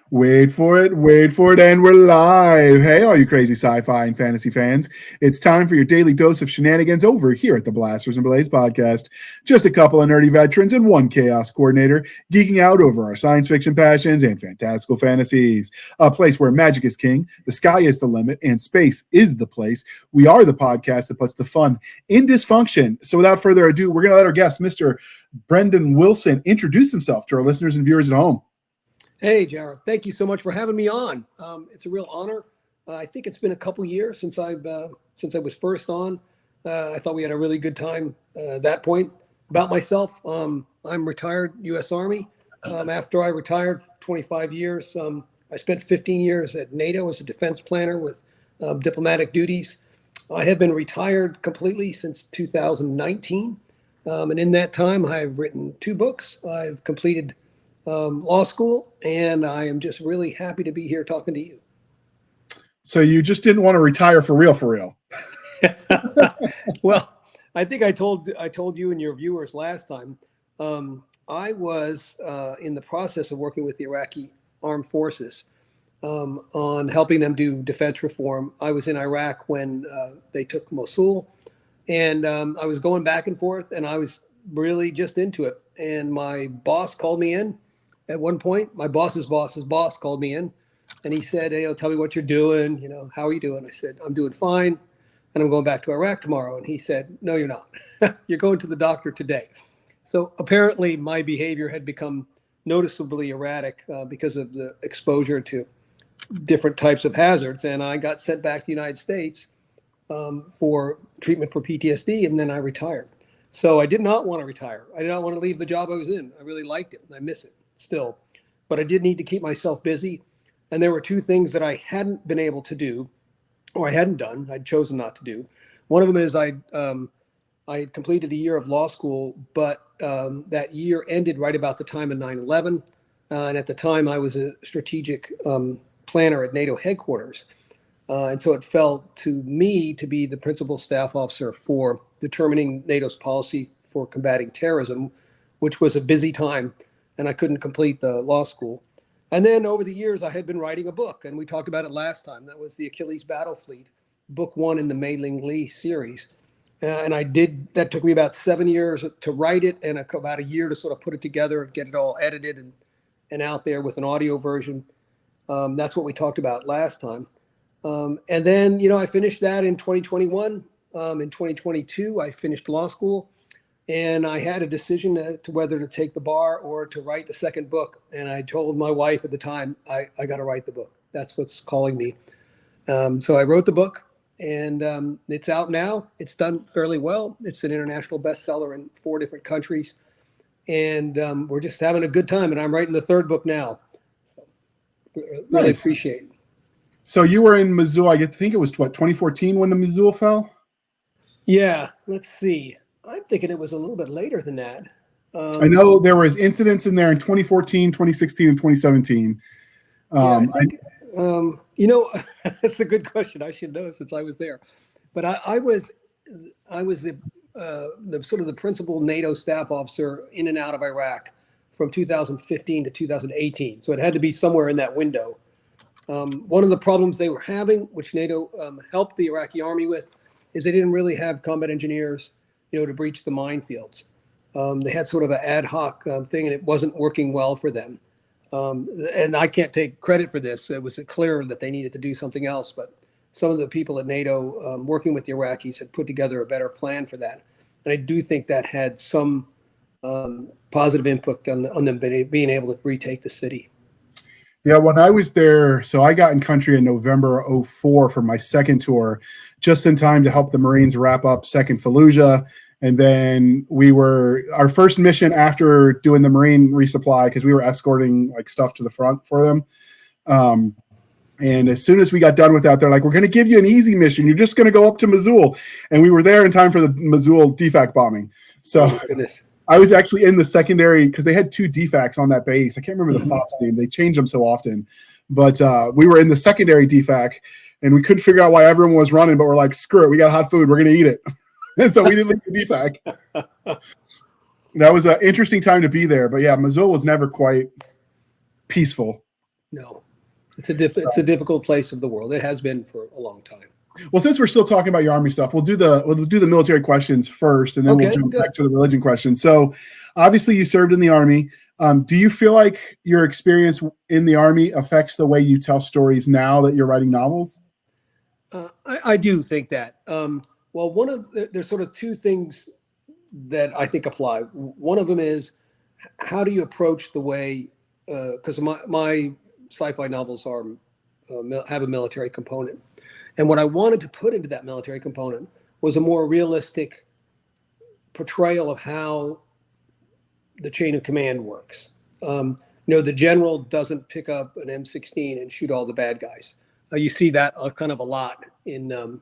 Wait for it, and we're live. Hey, all you crazy sci-fi and fantasy fans. It's time for your daily dose of shenanigans over here at the Blasters and Blades podcast. Just a couple of nerdy veterans and one chaos coordinator geeking out over our science fiction passions and fantastical fantasies. A place where magic is king, the sky is the limit, and space is the place. We are the podcast that puts the fun in dysfunction. So without further ado, we're going to let our guest, Mr. Brendan Wilson, introduce himself to our listeners and viewers at home. Hey, Jared. Thank you so much for having me on. It's a real honor. I think it's been a couple years since I was first on. I thought we had a really good time at that point. About myself, I'm retired U.S. Army. After I retired 25 years, I spent 15 years at NATO as a defense planner with diplomatic duties. I have been retired completely since 2019. And in that time, I've written 2 books. I've completed law school, and I am just really happy to be here talking to you. So you just didn't want to retire for real? Well, I think I told you and your viewers last time. I was in the process of working with the Iraqi armed forces on helping them do defense reform. I was in Iraq when they took Mosul, and I was going back and forth, and I was really just into it. And my boss called me in. At one point, my boss's boss called me in, and he said, "Hey, tell me what you're doing. How are you doing?" I said, "I'm doing fine, and I'm going back to Iraq tomorrow." And he said, "No, you're not. You're going to the doctor today." So apparently, my behavior had become noticeably erratic because of the exposure to different types of hazards, and I got sent back to the United States for treatment for PTSD, and then I retired. So I did not want to retire. I did not want to leave the job I was in. I really liked it, and I miss it still, but I did need to keep myself busy. And there were 2 things that I hadn't been able to do, or I hadn't done, I'd chosen not to do. One of them is I had completed a year of law school, but that year ended right about the time of 9/11. And at the time I was a strategic planner at NATO headquarters. And so it fell to me to be the principal staff officer for determining NATO's policy for combating terrorism, which was a busy time. And I couldn't complete the law school. And then over the years, I had been writing a book, and we talked about it last time. That was the Achilles Battle Fleet, book 1 in the Mei Ling Lee series. And that took me about 7 years to write it, and about a year to sort of put it together and get it all edited and out there with an audio version. That's what we talked about last time. And then, I finished that in 2021. In 2022, I finished law school. And I had a decision to whether to take the bar or to write the second book. And I told my wife at the time, I got to write the book. That's what's calling me. So I wrote the book, and it's out now. It's done fairly well. It's an international bestseller in 4 different countries. And we're just having a good time. And I'm writing the 3rd book now. So really Nice. appreciate it. So you were in Mosul, I think it was 2014 when the Mosul fell? Yeah, let's see. I'm thinking it was a little bit later than that. I know there was incidents in there in 2014, 2016, and 2017. I think, that's a good question. I should know since I was there. But I was the sort of the principal NATO staff officer in and out of Iraq from 2015 to 2018. So it had to be somewhere in that window. One of the problems they were having, which NATO helped the Iraqi army with, is they didn't really have combat engineers to breach the minefields. They had sort of an ad hoc thing, and it wasn't working well for them. And I can't take credit for this. It was clear that they needed to do something else, but some of the people at NATO working with the Iraqis had put together a better plan for that. And I do think that had some positive input on them being able to retake the city. Yeah, when I was there, so I got in country in November '04 for my second tour, just in time to help the Marines wrap up Second Fallujah. And then our first mission after doing the Marine resupply, because we were escorting stuff to the front for them. And as soon as we got done with that, they're like, "We're going to give you an easy mission. You're just going to go up to Mosul." And we were there in time for the Mosul DFAC bombing. So I was actually in the secondary because they had 2 DFACs on that base. I can't remember the FOP's name. They change them so often. But we were in the secondary DFAC, and we couldn't figure out why everyone was running. But we're like, screw it. We got hot food. We're going to eat it. And so we didn't leave the DFAC. That was an interesting time to be there. But, yeah, Mosul was never quite peaceful. No, it's a difficult place of the world. It has been for a long time. Well, since we're still talking about your Army stuff, we'll do the military questions first, and then we'll jump back to the religion question. So, obviously, you served in the Army. Do you feel like your experience in the Army affects the way you tell stories now that you're writing novels? I do think that. Well, there's sort of two things that I think apply. One of them is, how do you approach the way? Because my sci-fi novels have a military component. And what I wanted to put into that military component was a more realistic portrayal of how the chain of command works. The general doesn't pick up an M16 and shoot all the bad guys. You see that kind of a lot in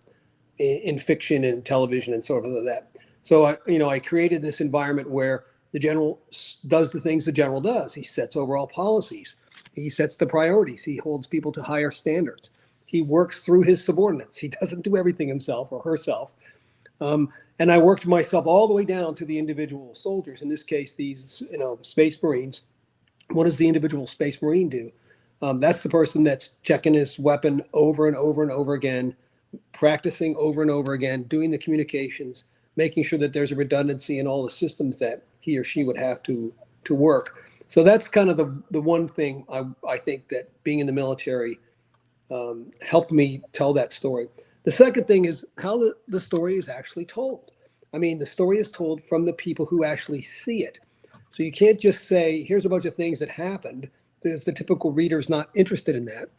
fiction and television and sort of that. So I created this environment where the general does the things the general does. He sets overall policies. He sets the priorities. He holds people to higher standards. He works through his subordinates. He doesn't do everything himself or herself. And I worked myself all the way down to the individual soldiers. In this case, these Space Marines. What does the individual Space Marine do? That's the person that's checking his weapon over and over and over again, practicing over and over again, doing the communications, making sure that there's a redundancy in all the systems that he or she would have to work. So that's kind of the one thing I think that being in the military helped me tell that story. The second thing is how the story is actually told. I mean, the story is told from the people who actually see it. So you can't just say, here's a bunch of things that happened, because the typical reader is not interested in that.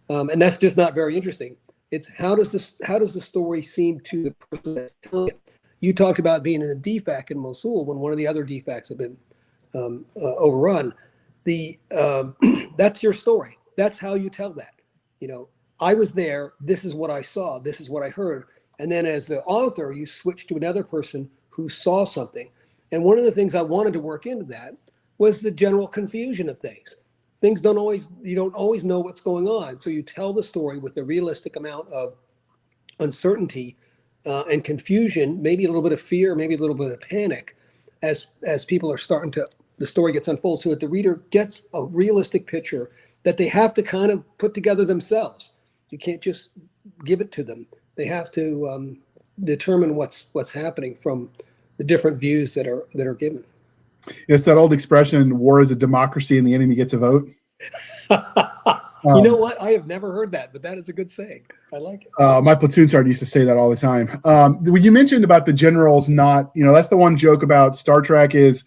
And that's just not very interesting. It's how does the story seem to the person that's telling it? You talked about being in a DFAC in Mosul when one of the other DFACs had been overrun. That's your story. That's how you tell that. I was there. This is what I saw. This is what I heard. And then as the author, you switch to another person who saw something. And one of the things I wanted to work into that was the general confusion of things. You don't always know what's going on. So you tell the story with a realistic amount of uncertainty and confusion, maybe a little bit of fear, maybe a little bit of panic as people are the story gets unfolded, so that the reader gets a realistic picture that they have to kind of put together themselves. You can't just give it to them. They have to determine what's happening from the different views that are given. It's that old expression, war is a democracy and the enemy gets a vote. You know what? I have never heard that, but that is a good saying. I like it. My platoon sergeant used to say that all the time. You mentioned about the generals not, that's the one joke about Star Trek is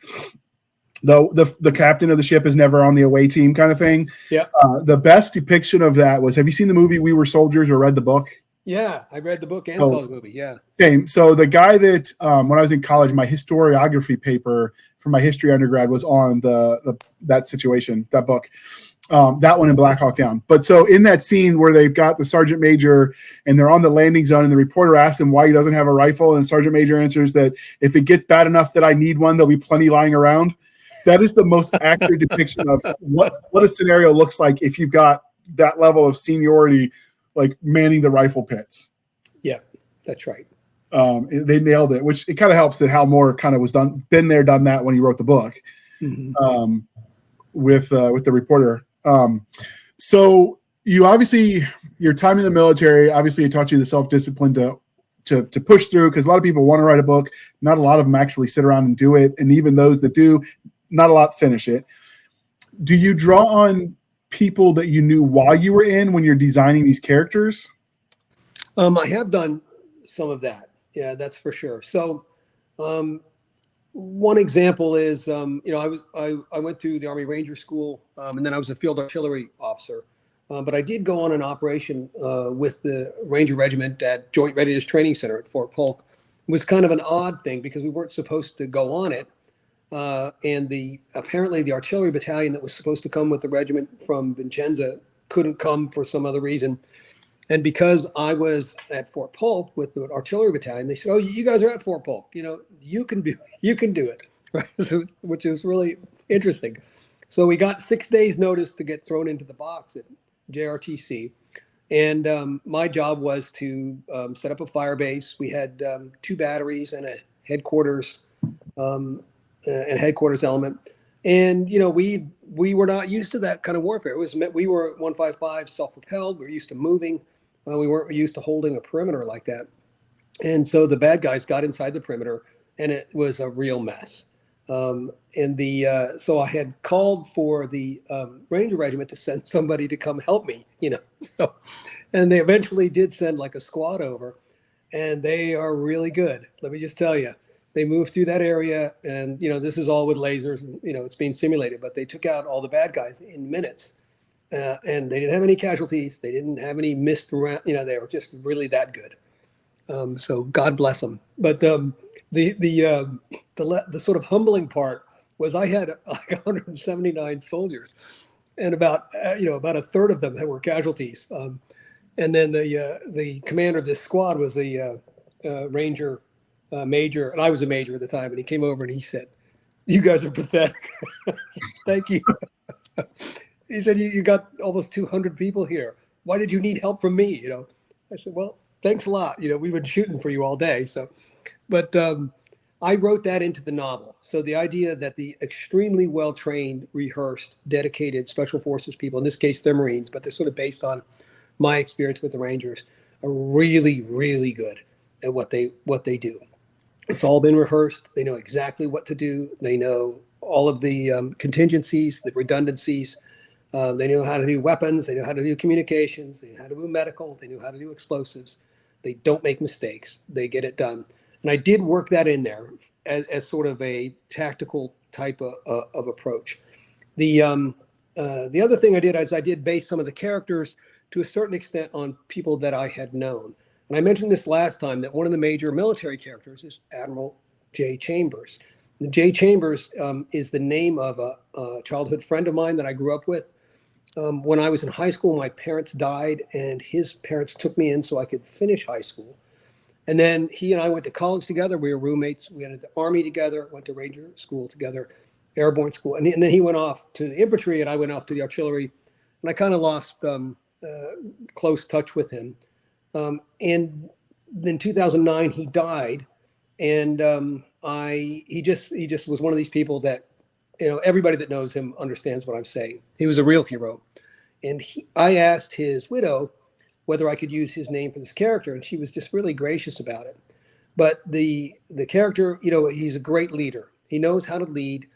the captain of the ship is never on the away team kind of thing. Yeah. The best depiction of that was, have you seen the movie We Were Soldiers or read the book? Yeah, I read the book and saw the movie. Yeah. Same. So the guy that when I was in college, my historiography paper for my history undergrad was on that situation, that book. That one in Black Hawk Down. But so in that scene where they've got the sergeant major and they're on the landing zone and the reporter asks him why he doesn't have a rifle, and sergeant major answers that if it gets bad enough that I need one, there'll be plenty lying around. That is the most accurate depiction of what a scenario looks like if you've got that level of seniority, like manning the rifle pits. Yeah, that's right. They nailed it, which it kind of helps that Hal Moore kind of was been there, done that when he wrote the book. Mm-hmm. With the reporter. So you obviously, your time in the military, obviously it taught you the self-discipline to push through, because a lot of people want to write a book. Not a lot of them actually sit around and do it. And even those that do, not a lot finish it. Do you draw on people that you knew while you were in when you're designing these characters? I have done some of that. Yeah, that's for sure. So one example is, I went through the Army Ranger School, and then I was a field artillery officer. But I did go on an operation with the Ranger Regiment at Joint Readiness Training Center at Fort Polk. It was kind of an odd thing because we weren't supposed to go on it. And apparently the artillery battalion that was supposed to come with the regiment from Vincenza couldn't come for some other reason. And because I was at Fort Polk with the artillery battalion, they said, "Oh, you guys are at Fort Polk. You can do it," right? So, which is really interesting. So we got 6 days notice to get thrown into the box at JRTC. And my job was to set up a fire base. We had 2 batteries and a headquarters element. And we were not used to that kind of warfare. We were 155 self-propelled. We were used to moving. We weren't used to holding a perimeter like that. And so the bad guys got inside the perimeter, and it was a real mess. So I had called for the Ranger Regiment to send somebody to come help me, So, and they eventually did send like a squad over, and they are really good. Let me just tell you, they moved through that area, and this is all with lasers, and it's being simulated. But they took out all the bad guys in minutes, and they didn't have any casualties. They didn't have any missed round. They were just really that good. So God bless them. But the sort of humbling part was I had like 179 soldiers, and about a third of them that were casualties. And then the commander of this squad was a Ranger major, and I was a major at the time. And he came over and he said, "You guys are pathetic." Thank you. He said, "You got almost 200 people here. Why did you need help from me?" I said, "Well, thanks a lot. We've been shooting for you all day." But I wrote that into the novel. So the idea that the extremely well-trained, rehearsed, dedicated Special Forces people, in this case, they're Marines, but they're sort of based on my experience with the Rangers, are really, really good at what they do. It's all been rehearsed. They know exactly what to do. They know all of the contingencies, the redundancies. They know how to do weapons. They know how to do communications. They know how to do medical. They know how to do explosives. They don't make mistakes. They get it done. And I did work that in there as sort of a tactical type of approach. The other thing I did is I did base some of the characters to a certain extent on people that I had known. And I mentioned this last time, that one of the major military characters is Admiral J. Chambers. The J. Chambers is the name of a childhood friend of mine that I grew up with. When I was in high school, my parents died, and his parents took me in so I could finish high school. And then he and I went to college together. We were roommates. We entered the Army together, went to Ranger school together, airborne school. And then he went off to the infantry, and I went off to the artillery. And I kind of lost close touch with him. And in 2009, he died. And he just was one of these people that, everybody that knows him understands what I'm saying. He was a real hero. And I asked his widow whether I could use his name for this character, and she was just really gracious about it. But the character, he's a great leader. He knows how to lead.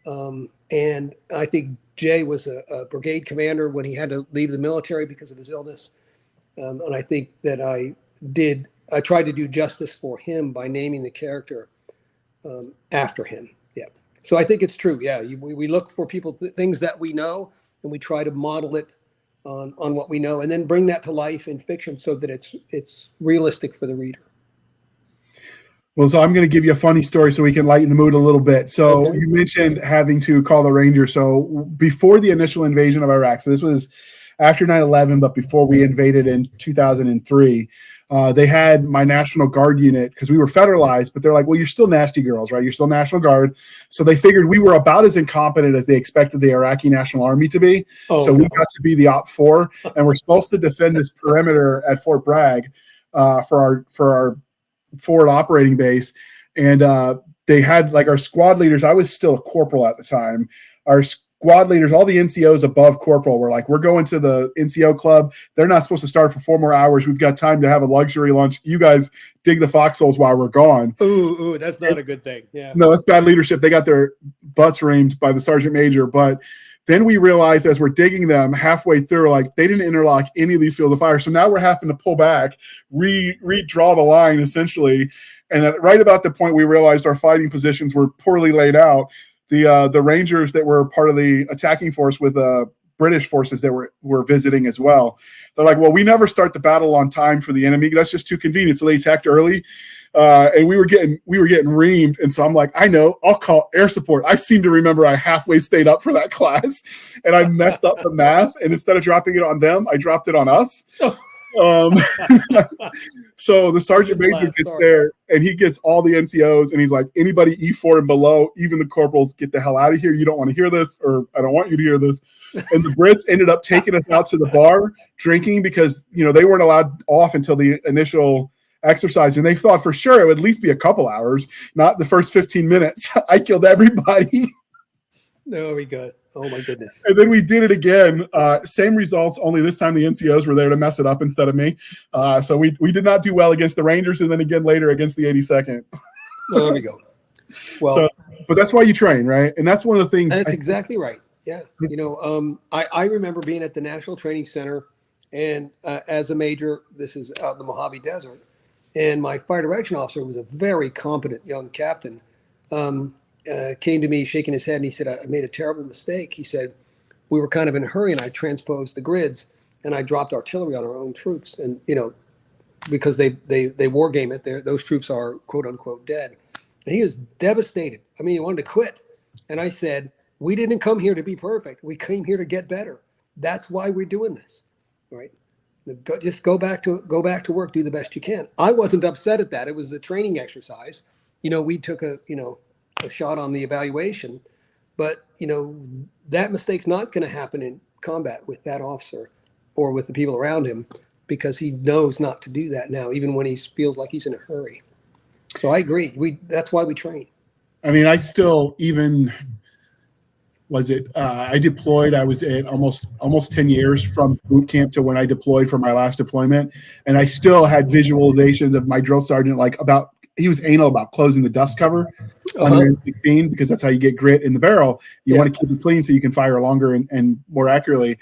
And I think Jay was a brigade commander when he had to leave the military because of his illness. And I think that I tried to do justice for him by naming the character after him. Yeah. So I think it's true. Yeah. We look for things that we know, and we try to model it on what we know, and then bring that to life in fiction so that it's realistic for the reader. Well, so I'm going to give you a funny story so we can lighten the mood a little bit. So okay. You mentioned having to call the Ranger. So before the initial invasion of Iraq, so this was after 9/11, but before we invaded in 2003, they had my National Guard unit, because we were federalized, but they're like, well, you're still nasty girls, right? You're still National Guard. So they figured we were about as incompetent as they expected the Iraqi National Army to be. We got to be the OP4, and we're supposed to defend this perimeter at Fort Bragg for our forward operating base. And they had like our squad leaders. I was still a corporal at the time. Our squad leaders, all the NCOs above corporal, were like, we're going to the NCO club. They're not supposed to start for 4 more hours. We've got time to have a luxury lunch. You guys dig the foxholes while we're gone. Ooh, that's not a good thing. Yeah. No, that's bad leadership. They got their butts reamed by the sergeant major. But then we realized as we're digging them halfway through, like they didn't interlock any of these fields of fire. So now we're having to pull back, redraw the line essentially. And at right about the point we realized our fighting positions were poorly laid out, the Rangers that were part of the attacking force with British forces that were visiting as well, they're like, well, we never start the battle on time for the enemy. That's just too convenient. So they attacked early. And we were getting reamed. And so I'm like, I know, I'll call air support. I seem to remember I halfway stayed up for that class, and I messed up the math. And instead of dropping it on them, I dropped it on us. So the sergeant major gets there, and he gets all the NCOs, and he's like, anybody E4 and below, even the corporals, get the hell out of here. You don't want to hear this, or I don't want you to hear this. And the Brits ended up taking us out to the bar drinking, because they weren't allowed off until the initial exercise, and they thought for sure it would at least be a couple hours, not the first 15 minutes. I killed everybody. Very good. Oh my goodness. And then we did it again. Same results, only this time the NCOs were there to mess it up instead of me. So we did not do well against the Rangers, and then again later against the 82nd. There we go. Well, so, but that's why you train, right? And that's one of the things. That's exactly right. Yeah. I remember being at the National Training Center, and as a major, this is out in the Mojave Desert, and my fire direction officer was a very competent young captain. Came to me shaking his head, and he said, I made a terrible mistake. He said, we were kind of in a hurry, and I transposed the grids, and I dropped artillery on our own troops. And, because they war game it, those troops are quote unquote dead. And he was devastated. I mean, he wanted to quit. And I said, we didn't come here to be perfect. We came here to get better. That's why we're doing this, right? Just go back to work, do the best you can. I wasn't upset at that. It was a training exercise. We took a shot on the evaluation, but that mistake's not going to happen in combat with that officer or with the people around him, because he knows not to do that now, even when he feels like he's in a hurry. So I agree. That's why we train. I mean, I still I deployed. I was at almost 10 years from boot camp to when I deployed for my last deployment. And I still had visualizations of my drill sergeant, he was anal about closing the dust cover on your M16, because that's how you get grit in the barrel. You want to keep it clean so you can fire longer and more accurately.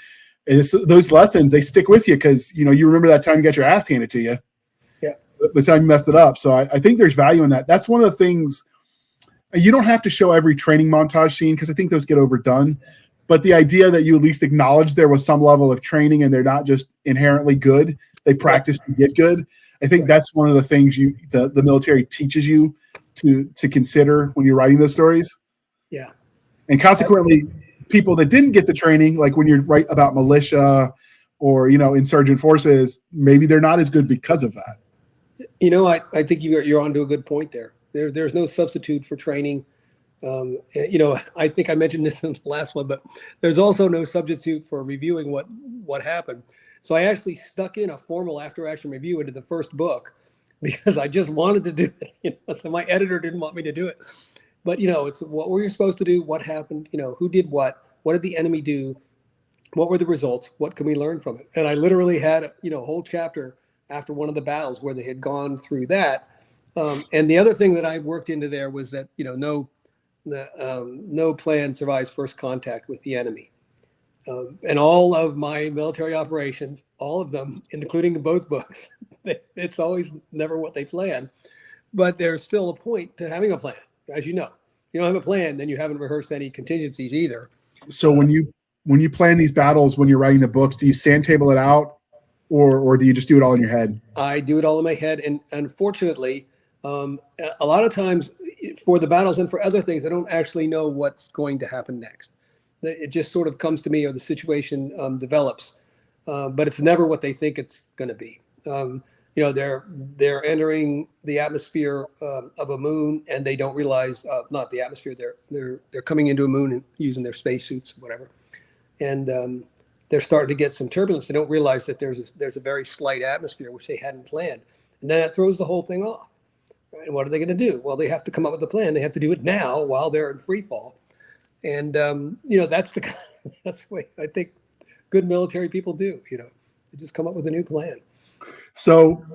And those lessons, they stick with you, because, you remember that time you got your ass handed to you. Yeah. The time you messed it up. So I think there's value in that. That's one of the things. You don't have to show every training montage scene, because I think those get overdone. But the idea that you at least acknowledge there was some level of training and they're not just inherently good, they practice to get good. I think that's one of the things the military teaches you to consider when you're writing those stories. Yeah. And consequently, people that didn't get the training, like when you write about militia or, insurgent forces, maybe they're not as good because of that. I think you're onto a good point there. There's no substitute for training. I think I mentioned this in the last one, but there's also no substitute for reviewing what happened. So I actually stuck in a formal after-action review into the first book, because I just wanted to do it. So my editor didn't want me to do it. But, it's what were you supposed to do? What happened? Who did what? What did the enemy do? What were the results? What can we learn from it? And I literally had a whole chapter after one of the battles where they had gone through that. And the other thing that I worked into there was that, no plan survives first contact with the enemy. And all of my military operations, all of them, including in both books, it's always never what they plan. But there's still a point to having a plan, as you know. If you don't have a plan, then you haven't rehearsed any contingencies either. So when you plan these battles, when you're writing the books, do you sandtable it out, or do you just do it all in your head? I do it all in my head. And unfortunately, a lot of times for the battles and for other things, I don't actually know what's going to happen next. It just sort of comes to me, or the situation develops, but it's never what they think it's going to be. They're entering the atmosphere of a moon, and they don't realize not the atmosphere. They're coming into a moon and using their spacesuits, whatever, and they're starting to get some turbulence. They don't realize that there's a very slight atmosphere which they hadn't planned, and then that throws the whole thing off. And what are they going to do? Well, they have to come up with a plan. They have to do it now while they're in free fall. And, that's the way I think good military people do, they just come up with a new plan. So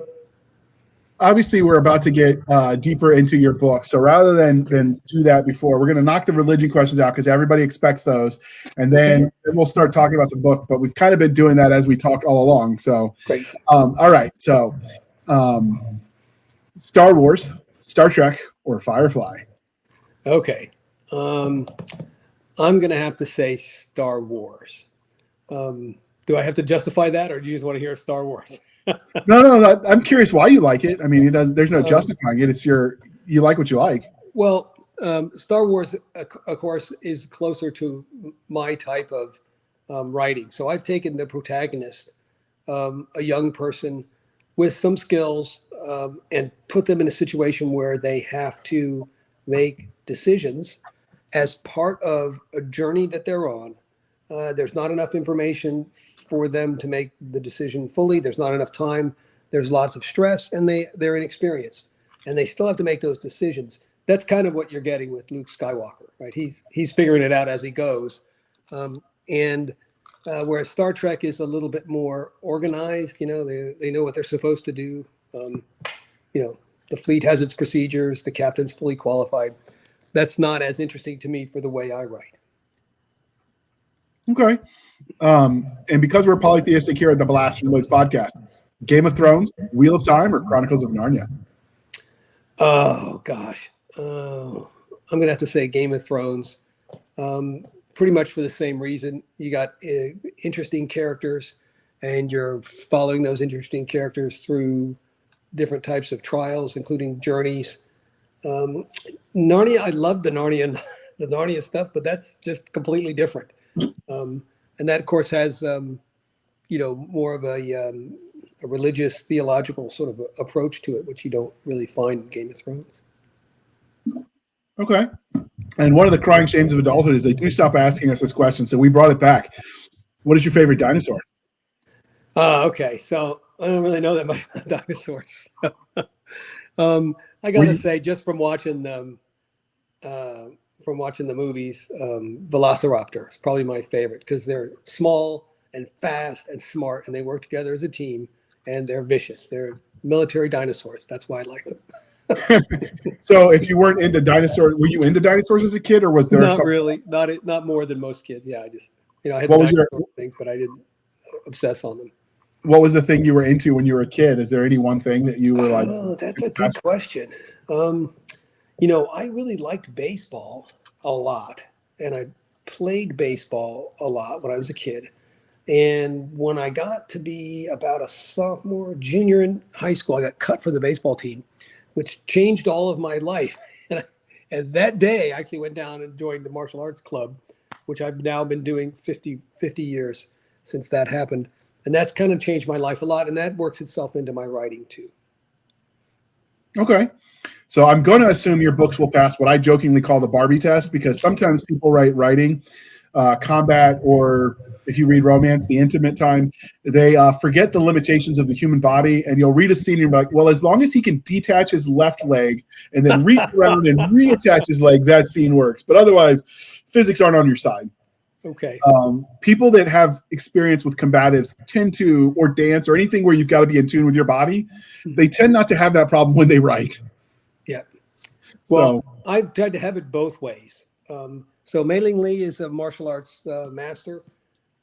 obviously we're about to get deeper into your book. So rather than do that before, we're going to knock the religion questions out, because everybody expects those. And then we'll start talking about the book, but we've kind of been doing that as we talked all along. So, great. All right. So Star Wars, Star Trek, or Firefly? Okay. I'm going to have to say Star Wars. Do I have to justify that, or do you just want to hear Star Wars? No. I'm curious why you like it. I mean, there's no justifying it. It's you like what you like. Well, Star Wars, of course, is closer to my type of writing. So I've taken the protagonist, a young person with some skills, and put them in a situation where they have to make decisions as part of a journey that they're on. There's not enough information for them to make the decision fully. There's not enough time. There's lots of stress, and they're inexperienced, and they still have to make those decisions. that's kind of what you're getting with Luke Skywalker, right? He's figuring it out as he goes, and whereas Star Trek is a little bit more organized. They know what they're supposed to do. The fleet has its procedures. The captain's fully qualified. That's not as interesting to me for the way I write. Okay. And because we're polytheistic here at the Blast and Blades podcast, Game of Thrones, Wheel of Time, or Chronicles of Narnia? Oh, gosh. I'm going to have to say Game of Thrones. Pretty much for the same reason. You got interesting characters, and you're following those interesting characters through different types of trials, including journeys. Narnia, I love the Narnia stuff, but that's just completely different. And that, of course, has more of a religious, theological sort of approach to it, which you don't really find in Game of Thrones. Okay. And one of the crying shames of adulthood is they do stop asking us this question, so we brought it back. What is your favorite dinosaur? Okay. So I don't really know that much about dinosaurs. I gotta say, just from watching the movies, Velociraptor is probably my favorite because they're small and fast and smart, and they work together as a team, and they're vicious. They're military dinosaurs. That's why I like them. So if you weren't into dinosaurs, were you into dinosaurs as a kid, or was there not really else? not more than most kids? Yeah, I just I had things, but I didn't obsess on them. What was the thing you were into when you were a kid? Is there any one thing that you were like? Oh, that's a good question. I really liked baseball a lot, and I played baseball a lot when I was a kid. And when I got to be about a sophomore, junior in high school, I got cut for the baseball team, which changed all of my life. And that day, I actually went down and joined the martial arts club, which I've now been doing 50 years since that happened. And that's kind of changed my life a lot. And that works itself into my writing too. Okay. So I'm going to assume your books will pass what I jokingly call the Barbie test, because sometimes people writing, combat, or if you read romance, the intimate time, they forget the limitations of the human body. And you'll read a scene and you're like, well, as long as he can detach his left leg and then reach around and reattach his leg, that scene works. But otherwise, physics aren't on your side. Okay. People that have experience with combatives tend to, or dance or anything where you've got to be in tune with your body, they tend not to have that problem when they write. Yeah. Well, I've tried to have it both ways. So Mei Ling Lee is a martial arts master.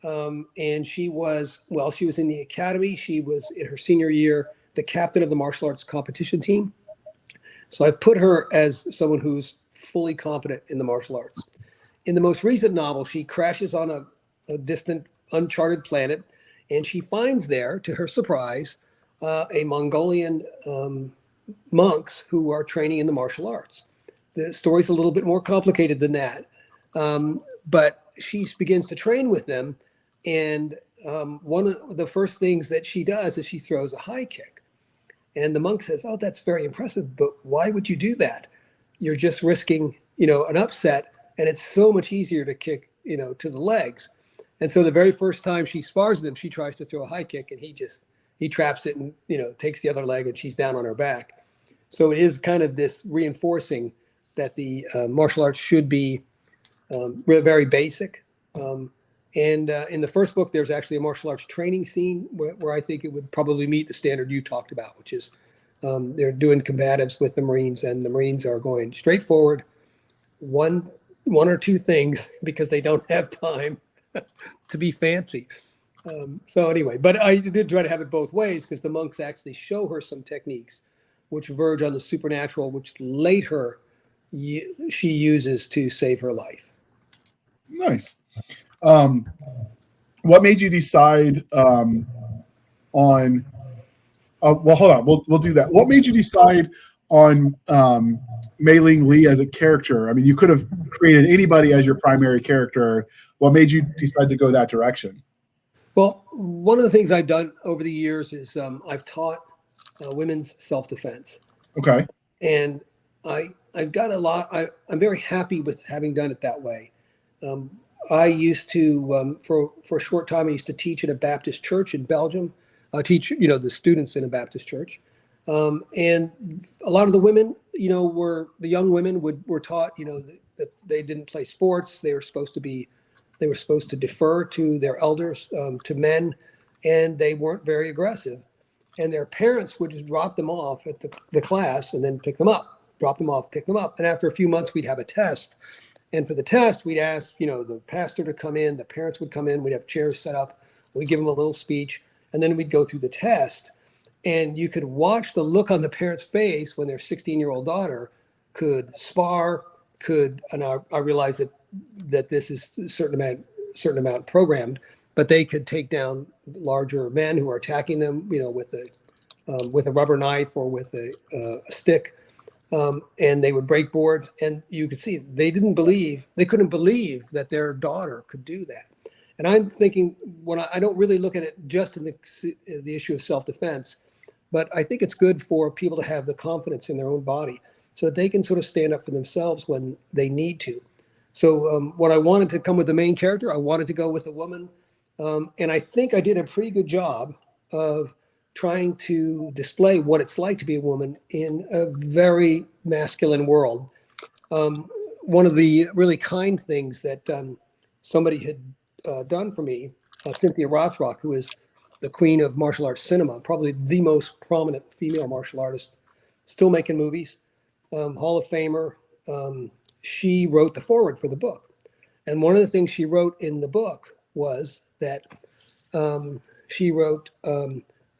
And she was in the academy. She was in her senior year, the captain of the martial arts competition team. So I put her as someone who's fully competent in the martial arts. In the most recent novel, she crashes on a distant, uncharted planet, and she finds there, to her surprise, a Mongolian monks who are training in the martial arts. The story's a little bit more complicated than that, but she begins to train with them, and one of the first things that she does is she throws a high kick. And the monk says, "Oh, that's very impressive, but why would you do that? You're just risking, an upset. And it's so much easier to kick, to the legs." And so the very first time she spars them, she tries to throw a high kick, and he traps it and, takes the other leg, and she's down on her back. So it is kind of this reinforcing that the martial arts should be very basic. And in the first book, there's actually a martial arts training scene where I think it would probably meet the standard you talked about, which is they're doing combatives with the Marines, and the Marines are going straight forward, one or two things, because they don't have time to be fancy. So anyway, but I did try to have it both ways, because the monks actually show her some techniques which verge on the supernatural, which later she uses to save her life. Nice. What made you decide on? Well, hold on. We'll do that. What made you decide on Mei Ling Lee as a character? I mean, you could have created anybody as your primary character. What made you decide to go that direction? Well, one of the things I've done over the years is I've taught women's self-defense. Okay. And I've got a lot. I'm very happy with having done it that way. I used to, for a short time, I used to teach at a Baptist church in Belgium. I teach, the students in a Baptist church. And a lot of the women, were the young women were taught, that they didn't play sports. They were supposed to defer to their elders, to men, and they weren't very aggressive. And their parents would just drop them off at the class and then pick them up, drop them off, pick them up. And after a few months, we'd have a test. And for the test, we'd ask, the pastor to come in, the parents would come in, we'd have chairs set up, we'd give them a little speech, and then we'd go through the test. And you could watch the look on the parents' face when their 16-year-old daughter could spar, and I realized that this is a certain amount programmed, but they could take down larger men who are attacking them, with a rubber knife or with a stick, and they would break boards. And you could see they couldn't believe that their daughter could do that. And I'm thinking, when I don't really look at it just in the issue of self-defense, but I think it's good for people to have the confidence in their own body so that they can sort of stand up for themselves when they need to. So what I wanted to come with the main character, I wanted to go with a woman. And I think I did a pretty good job of trying to display what it's like to be a woman in a very masculine world. One of the really kind things that somebody had done for me, Cynthia Rothrock, who is the queen of martial arts cinema, probably the most prominent female martial artist, still making movies, Hall of Famer. She wrote the foreword for the book. And one of the things she wrote in the book was that she wrote,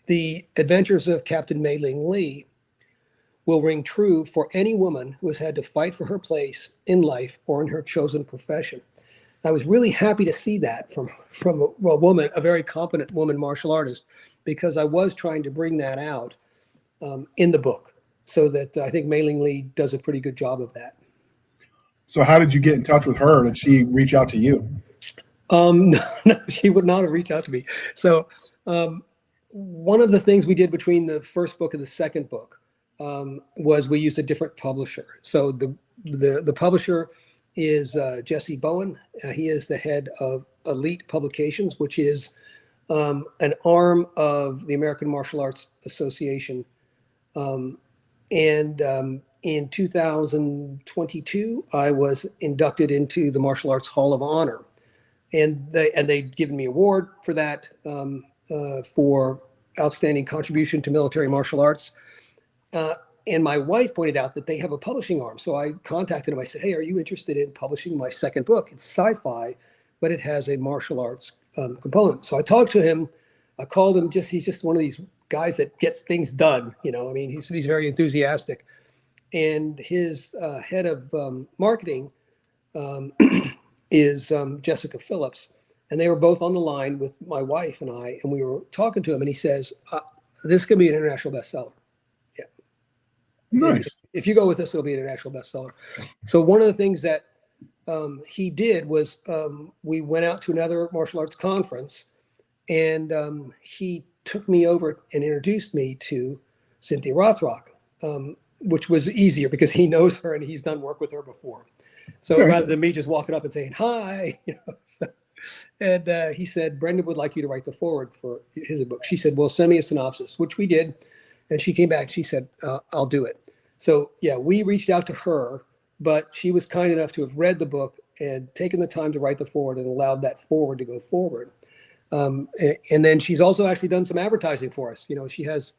the adventures of Captain Mei Ling Lee will ring true for any woman who has had to fight for her place in life or in her chosen profession. I was really happy to see that from a woman, a very competent woman martial artist, because I was trying to bring that out in the book. So that I think Mei Ling Lee does a pretty good job of that. So how did you get in touch with her? Did she reach out to you? No, she would not have reached out to me. So one of the things we did between the first book and the second book was we used a different publisher. So the publisher is Jesse Bowen. He is the head of Elite Publications, which is an arm of the American Martial Arts Association. In 2022, I was inducted into the Martial Arts Hall of Honor, and they'd given me an award for that, for outstanding contribution to military martial arts. And my wife pointed out that they have a publishing arm. So I contacted him. I said, hey, are you interested in publishing my second book? It's sci-fi, but it has a martial arts component. So I talked to him. I called him. He's just one of these guys that gets things done. He's very enthusiastic. And his head of marketing is Jessica Phillips. And they were both on the line with my wife and I, and we were talking to him, and he says, this could be an international bestseller. Yeah. Nice. If you go with us, it'll be an international bestseller. So one of the things that he did was we went out to another martial arts conference, and he took me over and introduced me to Cynthia Rothrock, which was easier because he knows her and he's done work with her before. So rather than me just walking up and saying, hi, and he said, Brendan would like you to write the foreword for his book. She said, well, send me a synopsis, which we did. And she came back, she said, I'll do it. So yeah, we reached out to her, but she was kind enough to have read the book and taken the time to write the foreword and allowed that foreword to go forward. And then she's also actually done some advertising for us. She has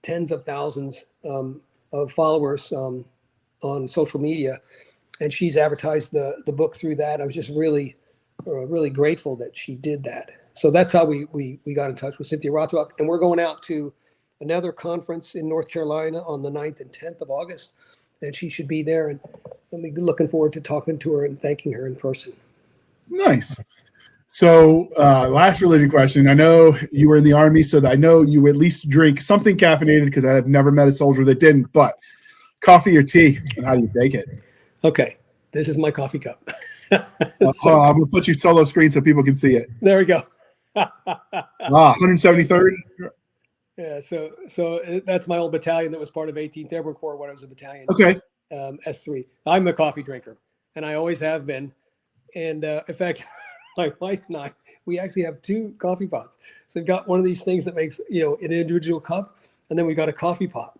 tens of thousands of followers on social media, and she's advertised the book through that. I was just really grateful that she did that. So that's how we got in touch with Cynthia Rothrock, and we're going out to another conference in North Carolina on the 9th and 10th of August, and she should be there, and I'm looking forward to talking to her and thanking her in person. Nice. So last related question. I know you were in the Army, so I know you at least drink something caffeinated, because I've never met a soldier that didn't, but coffee or tea, and how do you take it? Okay, this is my coffee cup. I'm going to put you solo screen so people can see it. There we go. 173rd? Yeah, so that's my old battalion that was part of 18th Airborne Corps when I was a battalion. Okay. S3. I'm a coffee drinker, and I always have been. And in fact, my wife and I, we actually have two coffee pots. So we've got one of these things that makes, an individual cup, and then we've got a coffee pot.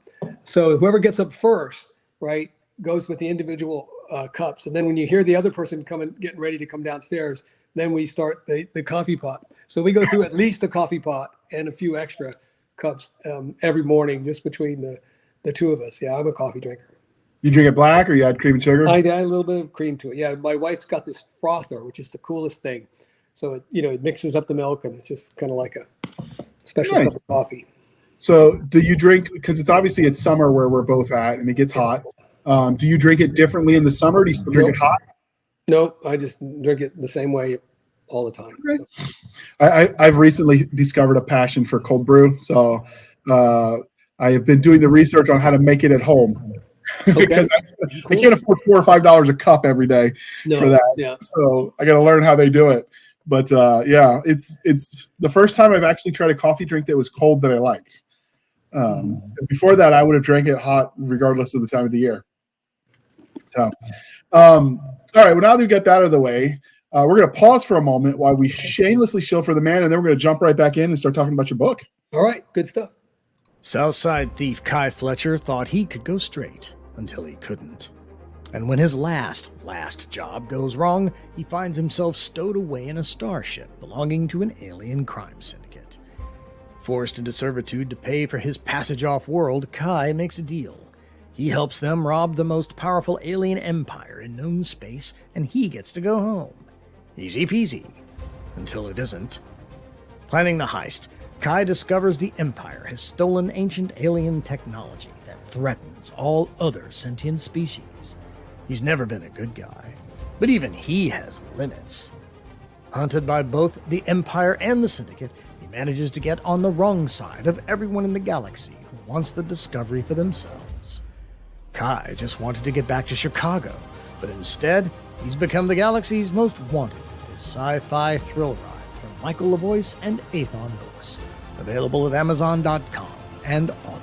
So whoever gets up first, right, goes with the individual cups. And then when you hear the other person getting ready to come downstairs, then we start the coffee pot. So we go through at least a coffee pot and a few extra cups every morning, just between the two of us. Yeah, I'm a coffee drinker. You drink it black or you add cream and sugar? I add a little bit of cream to it. Yeah, my wife's got this frother, which is the coolest thing. So it mixes up the milk, and it's just kind of like a special cup of coffee. So do you drink, because it's summer where we're both at and it gets hot. Do you drink it differently in the summer? Do you still drink it hot? Nope, I just drink it the same way all the time. Okay. So. I've recently discovered a passion for cold brew. So I have been doing the research on how to make it at home. Because I can't afford $4 or $5 a cup every day for that. Yeah. So I got to learn how they do it. But it's the first time I've actually tried a coffee drink that was cold that I liked. Before that, I would have drank it hot regardless of the time of the year. So, all right. Well, now that we got that out of the way, we're going to pause for a moment while we shamelessly shill for the man, and then we're going to jump right back in and start talking about your book. All right. Good stuff. Southside thief Kai Fletcher thought he could go straight until he couldn't. And when his last job goes wrong, he finds himself stowed away in a starship belonging to an alien crime syndicate. Forced into servitude to pay for his passage off-world, Kai makes a deal. He helps them rob the most powerful alien empire in known space, and he gets to go home. Easy peasy. Until it isn't. Planning the heist, Kai discovers the Empire has stolen ancient alien technology that threatens all other sentient species. He's never been a good guy, but even he has limits. Hunted by both the Empire and the Syndicate, he manages to get on the wrong side of everyone in the galaxy who wants the discovery for themselves. Kai just wanted to get back to Chicago, but instead, he's become the galaxy's most wanted with his sci-fi thrill ride from Michael LaVoice and Athon Books. Available at Amazon.com and Audible.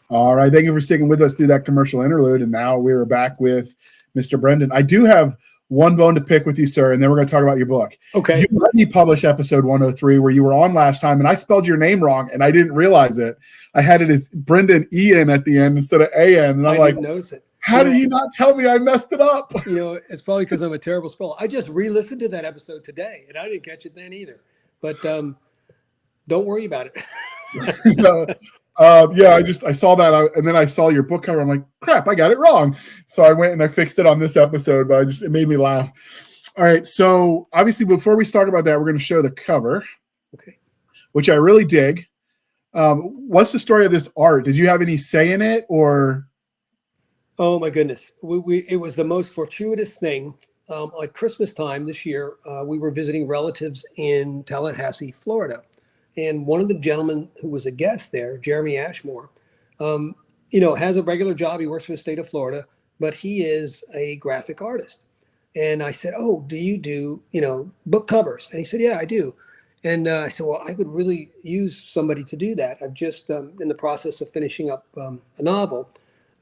All right. Thank you for sticking with us through that commercial interlude. And now we're back with Mr. Brendan. I do have one bone to pick with you, sir, and then we're going to talk about your book. Okay. You let me publish episode 103 where you were on last time, and I spelled your name wrong, and I didn't realize it. I had it as Brendan Ian at the end instead of A-N. And I'm like, didn't notice it. How did he not tell me I messed it up? It's probably because I'm a terrible speller. I just re-listened to that episode today, and I didn't catch it then either. But don't worry about it. I saw that, and then I saw your book cover. I'm like, crap, I got it wrong. So I went and I fixed it on this episode, but it made me laugh. All right, so obviously before we talk about that, we're going to show the cover, which I really dig. What's the story of this art? Did you have any say in it, or? Oh my goodness, it was the most fortuitous thing. At Christmas time this year, we were visiting relatives in Tallahassee, Florida. And one of the gentlemen who was a guest there, Jeremy Ashmore, has a regular job. He works for the state of Florida, but he is a graphic artist. And I said, oh, do you do, book covers? And he said, yeah, I do. And I said, well, I could really use somebody to do that. I'm just in the process of finishing up a novel.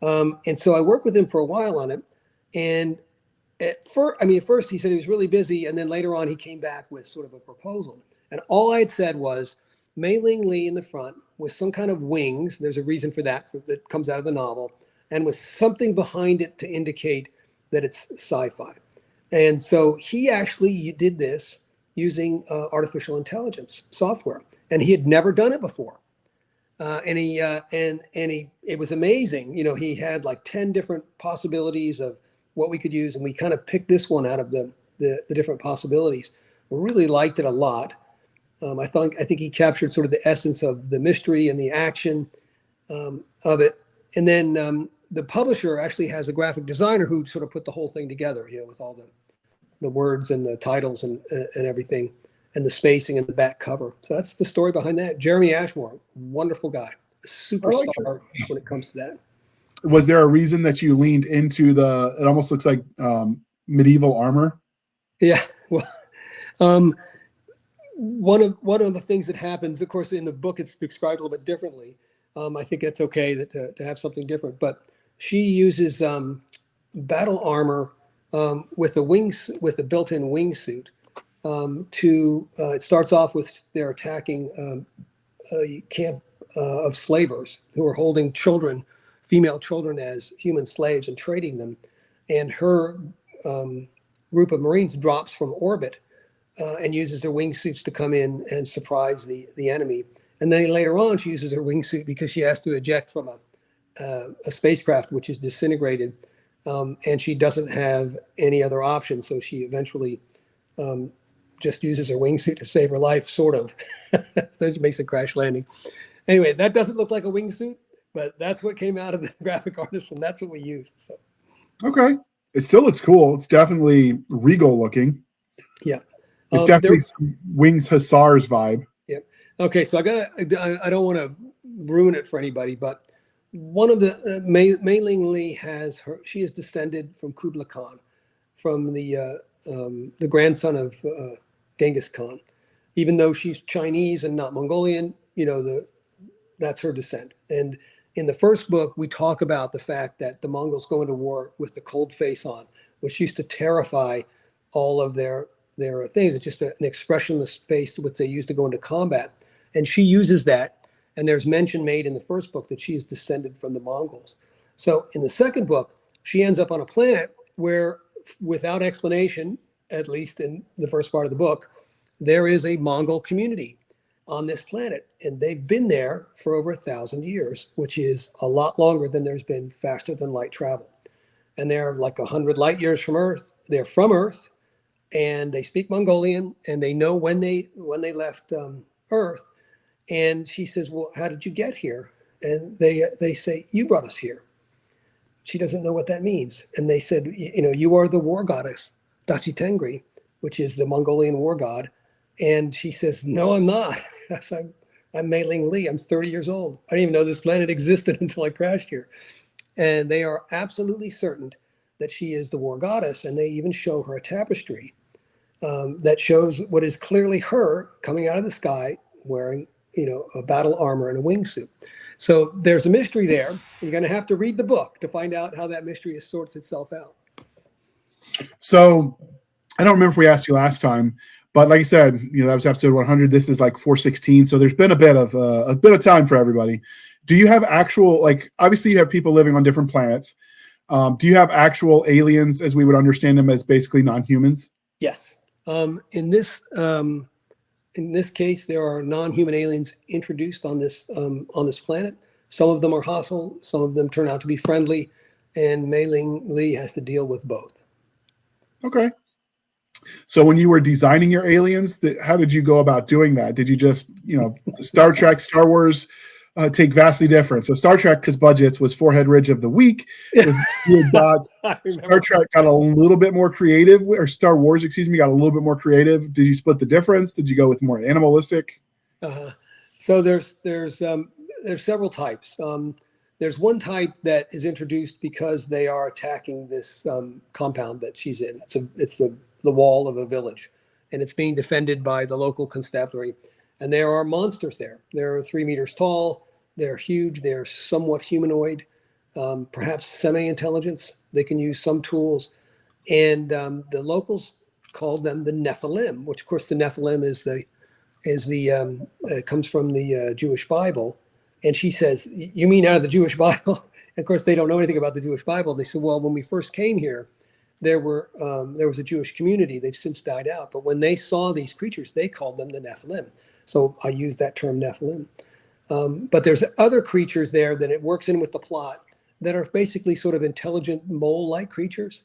And so I worked with him for a while on it. And at first he said he was really busy. And then later on, he came back with sort of a proposal. And all I had said was Mei Ling Lee in the front with some kind of wings. There's a reason for that that comes out of the novel, and with something behind it to indicate that it's sci-fi. And so he actually did this using artificial intelligence software, and he had never done it before. It was amazing. He had like 10 different possibilities of what we could use, and we kind of picked this one out of the different possibilities. We really liked it a lot. I think he captured sort of the essence of the mystery and the action of it. And then the publisher actually has a graphic designer who sort of put the whole thing together, with all the words and the titles and everything, and the spacing and the back cover. So that's the story behind that. Jeremy Ashmore, wonderful guy, a superstar when it comes to that. Was there a reason that you leaned into it almost looks like medieval armor? Yeah. Well, one of the things that happens, of course, in the book, it's described a little bit differently. I think it's okay to have something different, but she uses battle armor with a built-in wingsuit. It starts off with they're attacking Camp of slavers who are holding children, female children, as human slaves and trading them. And her group of Marines drops from orbit and uses their wingsuits to come in and surprise the enemy. And then later on, she uses her wingsuit because she has to eject from a spacecraft which is disintegrated, and she doesn't have any other option. So she eventually just uses her wingsuit to save her life, sort of. So she makes a crash landing. Anyway, that doesn't look like a wingsuit, but that's what came out of the graphic artist, and that's what we used. So. Okay. It still looks cool. It's definitely regal looking. Yeah. It's definitely some Wings Hussars vibe. Yeah. Okay, so I don't want to ruin it for anybody, but one of the Mei Ling Li she is descended from Kublai Khan, from the grandson of Genghis Khan. Even though she's Chinese and not Mongolian, that's her descent. And in the first book, we talk about the fact that the Mongols go into war with the cold face on, which used to terrify all of their things. It's just an expressionless face which they use to go into combat. And she uses that. And there's mention made in the first book that she is descended from the Mongols. So in the second book, she ends up on a planet where, without explanation, at least in the first part of the book, there is a Mongol community on this planet. And they've been there for over 1,000 years, which is a lot longer than there's been faster than light travel. And they're like 100 light years from Earth. They're from Earth, and they speak Mongolian, and they know when they left Earth. And she says, well, how did you get here? And they say, you brought us here. She doesn't know what that means. And they said, you are the war goddess, Dachi Tengri, which is the Mongolian war god. And she says, no, I'm not. I'm Mei Ling Li. I'm 30 years old. I didn't even know this planet existed until I crashed here. And they are absolutely certain that she is the war goddess. And they even show her a tapestry that shows what is clearly her coming out of the sky wearing, a battle armor and a wingsuit. So there's a mystery there. You're going to have to read the book to find out how that mystery sorts itself out. So I don't remember if we asked you last time, but like I said, that was episode 100. This is like 416. So there's been a bit of time for everybody. Do you have actual, obviously you have people living on different planets. Do you have actual aliens as we would understand them as basically non-humans? Yes. In this case, there are non-human aliens introduced on this planet. Some of them are hostile. Some of them turn out to be friendly. And Mei Ling Li has to deal with both. Okay. So when you were designing your aliens, how did you go about doing that? Did you just, Star Trek, Star Wars take vastly different? So Star Trek, because budgets, was Forehead Ridge of the Week with weird dots. Star Trek got a little bit more creative, or Star Wars, got a little bit more creative. Did you split the difference? Did you go with more animalistic? So there's several types. There's one type that is introduced because they are attacking this compound that she's in. It's the wall of a village, and it's being defended by the local constabulary. And there are monsters there. They're 3 meters tall. They're huge. They're somewhat humanoid, perhaps semi-intelligence. They can use some tools. And the locals call them the Nephilim, which of course the Nephilim comes from the Jewish Bible. And she says, you mean out of the Jewish Bible? And of course, they don't know anything about the Jewish Bible. They said, well, when we first came here, there was a Jewish community. They've since died out. But when they saw these creatures, they called them the Nephilim. So I use that term Nephilim. But there's other creatures there that it works in with the plot that are basically sort of intelligent mole-like creatures.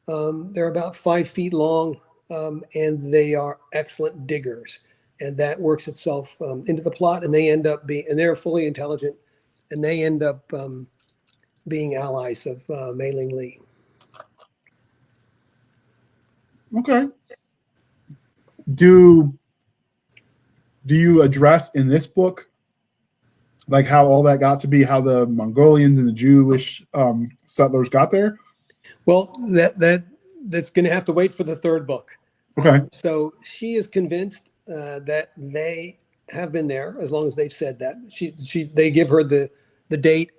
They're about 5 feet long, and they are excellent diggers. And that works itself into the plot, and they're fully intelligent, and they end up being allies of Mei Ling Li. Okay. Do you address in this book how all that got to be, how the Mongolians and the Jewish settlers got there? Well, that's going to have to wait for the third book. Okay. So she is convinced that they have been there, as long as they've said that. They give her the date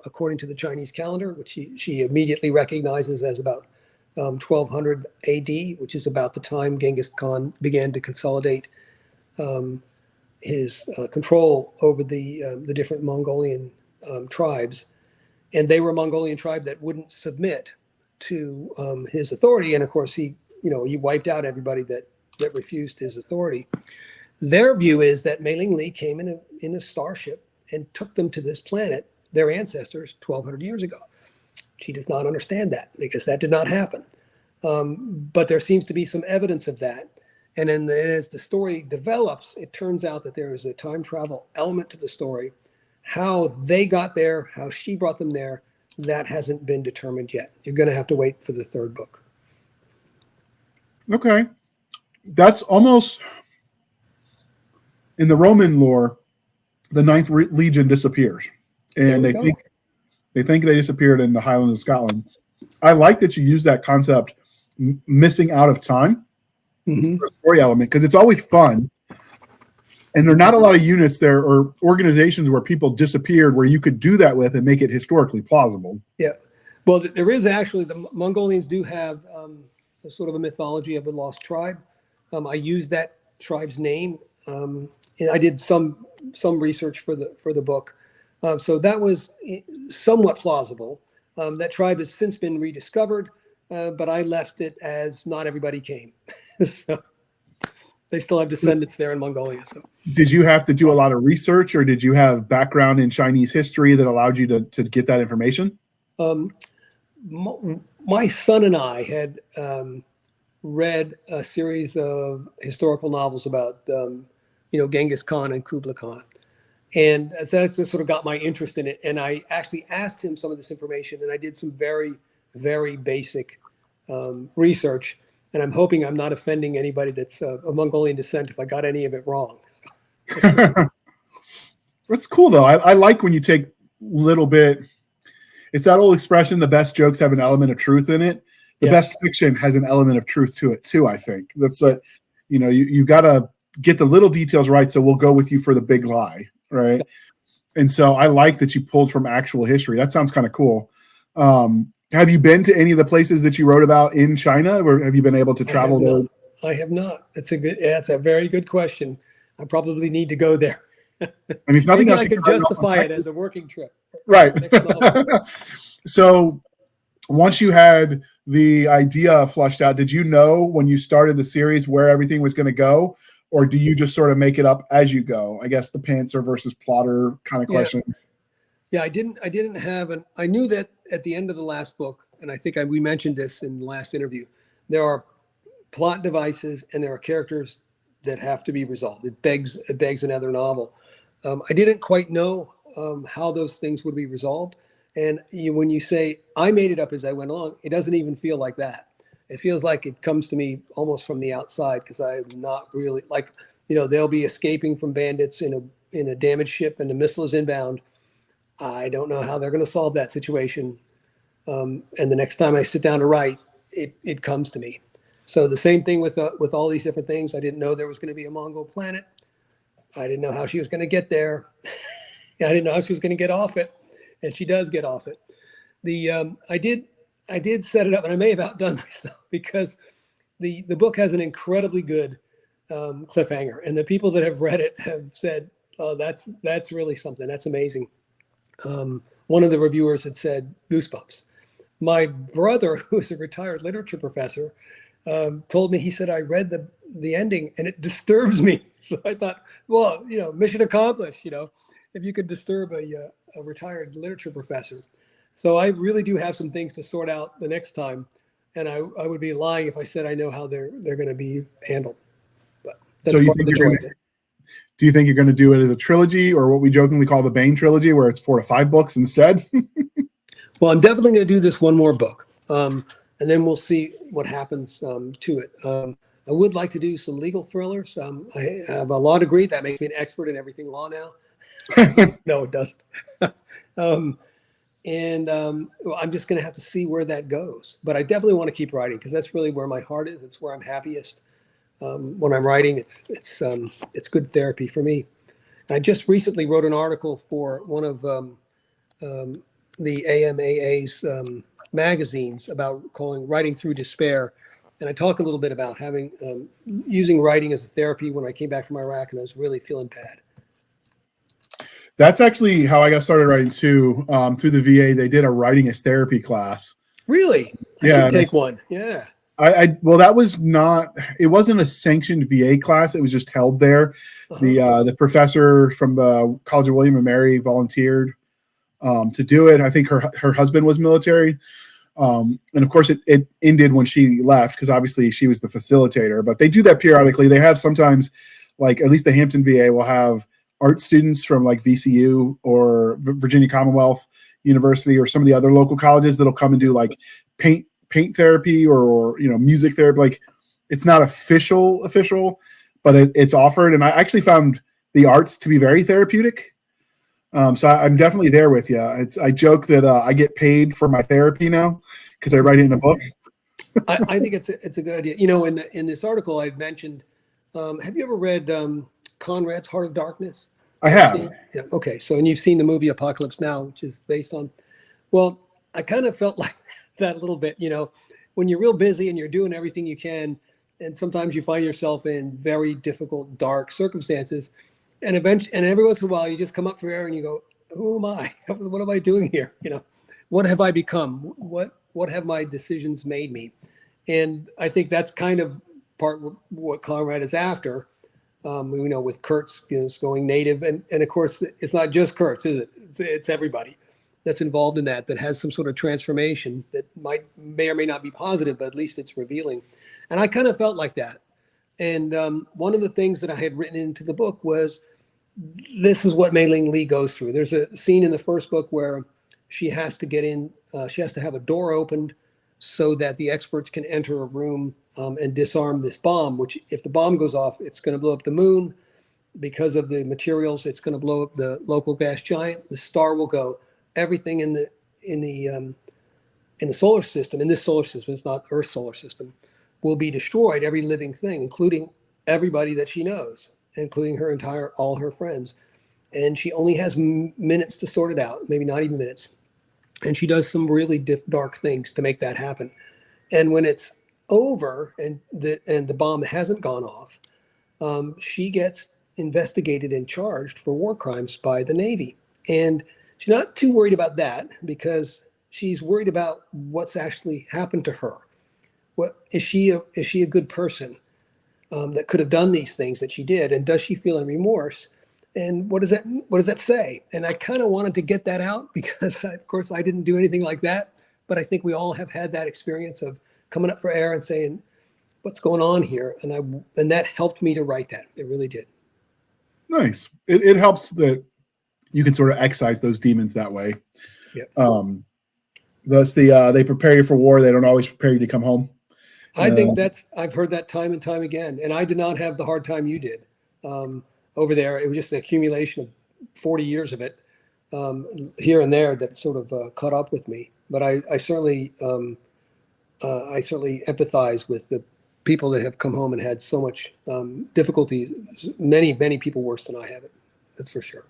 according to the Chinese calendar, which she immediately recognizes as about 1200 AD, which is about the time Genghis Khan began to consolidate control over the different Mongolian tribes, and they were a Mongolian tribe that wouldn't submit to his authority. And of course, he wiped out everybody that refused his authority. Their view is that Mei Ling Li came in a starship and took them to this planet, their ancestors, 1,200 years ago. She does not understand that because that did not happen. But there seems to be some evidence of that. And then as the story develops, it turns out that there is a time travel element to the story. How they got there, how she brought them there, that hasn't been determined yet. You're going to have to wait for the third book. Okay. That's almost, in the Roman lore, the Ninth Legion disappears. And they think they disappeared in the Highlands of Scotland. I like that you use that concept, missing out of time, for a story element, because it's always fun. And there are not a lot of units there or organizations where people disappeared where you could do that with and make it historically plausible. Yeah. Well, there is actually, the Mongolians do have a sort of a mythology of a lost tribe. I used that tribe's name. And I did some research for the book. So that was somewhat plausible. That tribe has since been rediscovered, but I left it as not everybody came. So they still have descendants there in Mongolia. So. Did you have to do a lot of research, or did you have background in Chinese history that allowed you to get that information? My son and I had read a series of historical novels about, Genghis Khan and Kublai Khan. And that's just sort of got my interest in it. And I actually asked him some of this information, and I did some very, very basic research. And I'm hoping I'm not offending anybody that's of Mongolian descent if I got any of it wrong. That's cool, though. I like when you take little bit. It's that old expression, the best jokes have an element of truth in it. The best fiction has an element of truth to it, too, I think. That's what, you got to get the little details right, so we'll go with you for the big lie, right? And so I like that you pulled from actual history. That sounds kind of cool. Have you been to any of the places that you wrote about in China, or have you been able to travel there? I have not. That's a very good question. I probably need to go there. I mean, if nothing else, I could justify it as a working trip. Right. So once you had the idea flushed out, did you know when you started the series where everything was going to go? Or do you just sort of make it up as you go? I guess the pantser versus plotter kind of question. Yeah, I didn't have I knew that at the end of the last book, and I think we mentioned this in the last interview, there are plot devices and there are characters that have to be resolved. It begs another novel. I didn't quite know how those things would be resolved. And when you say, I made it up as I went along, it doesn't even feel like that. It feels like it comes to me almost from the outside, because I'm not really they'll be escaping from bandits in a damaged ship and the missile is inbound. I don't know how they're going to solve that situation. And the next time I sit down to write, it comes to me. So the same thing with all these different things. I didn't know there was going to be a Mongol planet. I didn't know how she was going to get there. I didn't know how she was going to get off it. And she does get off it. I did set it up, and I may have outdone myself, because the book has an incredibly good cliffhanger. And the people that have read it have said, oh, that's really something. That's amazing. One of the reviewers had said, goosebumps. My brother, who is a retired literature professor, told me, he said, I read the ending and it disturbs me. So I thought, well, mission accomplished, if you could disturb a retired literature professor. So I really do have some things to sort out the next time. And I would be lying if I said I know how they're going to be handled. But that's so do you think you're going to do it as a trilogy, or what we jokingly call the Bane trilogy, where it's 4 to 5 books instead? Well, I'm definitely going to do this one more book. And then we'll see what happens to it. I would like to do some legal thrillers. I have a law degree. That makes me an expert in everything law now. No, it doesn't. Well, I'm just going to have to see where that goes. But I definitely want to keep writing, because that's really where my heart is. It's where I'm happiest. When I'm writing, it's good therapy for me. I just recently wrote an article for one of the AMAA's magazines about writing through despair. And I talk a little bit about having using writing as a therapy when I came back from Iraq and I was really feeling bad. That's actually how I got started writing too. Through the VA, they did a writing as therapy class. Really? I should take one. Yeah. Well, that was not. It wasn't a sanctioned VA class. It was just held there. The professor from the College of William and Mary volunteered to do it. I think her husband was military, and of course it ended when she left because obviously she was the facilitator. But they do that periodically. They have sometimes, like at least the Hampton VA will have art students from like VCU or Virginia Commonwealth University or some of the other local colleges that'll come and do like paint therapy or music therapy. Like it's not official, but it's offered. And I actually found the arts to be very therapeutic. So I'm definitely there with you. I joke that I get paid for my therapy now because I write it in a book. I think it's a good idea. In this article I mentioned, have you ever read Conrad's Heart of Darkness? I have. Yeah. Okay. So, and you've seen the movie Apocalypse Now, which is based on, well, I kind of felt like that a little bit, when you're real busy and you're doing everything you can, and sometimes you find yourself in very difficult, dark circumstances. And every once in a while you just come up for air and you go, who am I? What am I doing here? What have I become? What have my decisions made me? And I think that's kind of part of what Conrad is after. With Kurtz going native, and of course it's not just Kurtz, is it? It's everybody that's involved in that has some sort of transformation that may or may not be positive, but at least it's revealing. And I kind of felt like that. And one of the things that I had written into the book was, this is what Mei Ling Lee goes through. There's a scene in the first book where she has to get in, she has to have a door opened so that the experts can enter a room and disarm this bomb, which if the bomb goes off, it's going to blow up the moon. Because of the materials, it's going to blow up the local gas giant. The star will go. Everything in the solar system, in this solar system, it's not Earth's solar system, will be destroyed. Every living thing, including everybody that she knows, including all her friends. And she only has minutes to sort it out, maybe not even minutes. And she does some really dark things to make that happen. And when it's over and the bomb hasn't gone off, she gets investigated and charged for war crimes by the Navy. And she's not too worried about that because she's worried about what's actually happened to her. What is she a good person that could have done these things that she did? And does she feel any remorse? And what does that say? And I kind of wanted to get that out because, of course, I didn't do anything like that. But I think we all have had that experience of coming up for air and saying, what's going on here? And that helped me to write that. It really did. Nice. It helps that you can sort of excise those demons that way. Yeah. Thus they prepare you for war. They don't always prepare you to come home. I think I've heard that time and time again. And I did not have the hard time you did over there. It was just an accumulation of 40 years of it here and there that sort of caught up with me. But I certainly empathize with the people that have come home and had so much difficulty. Many people worse than I have it. That's for sure.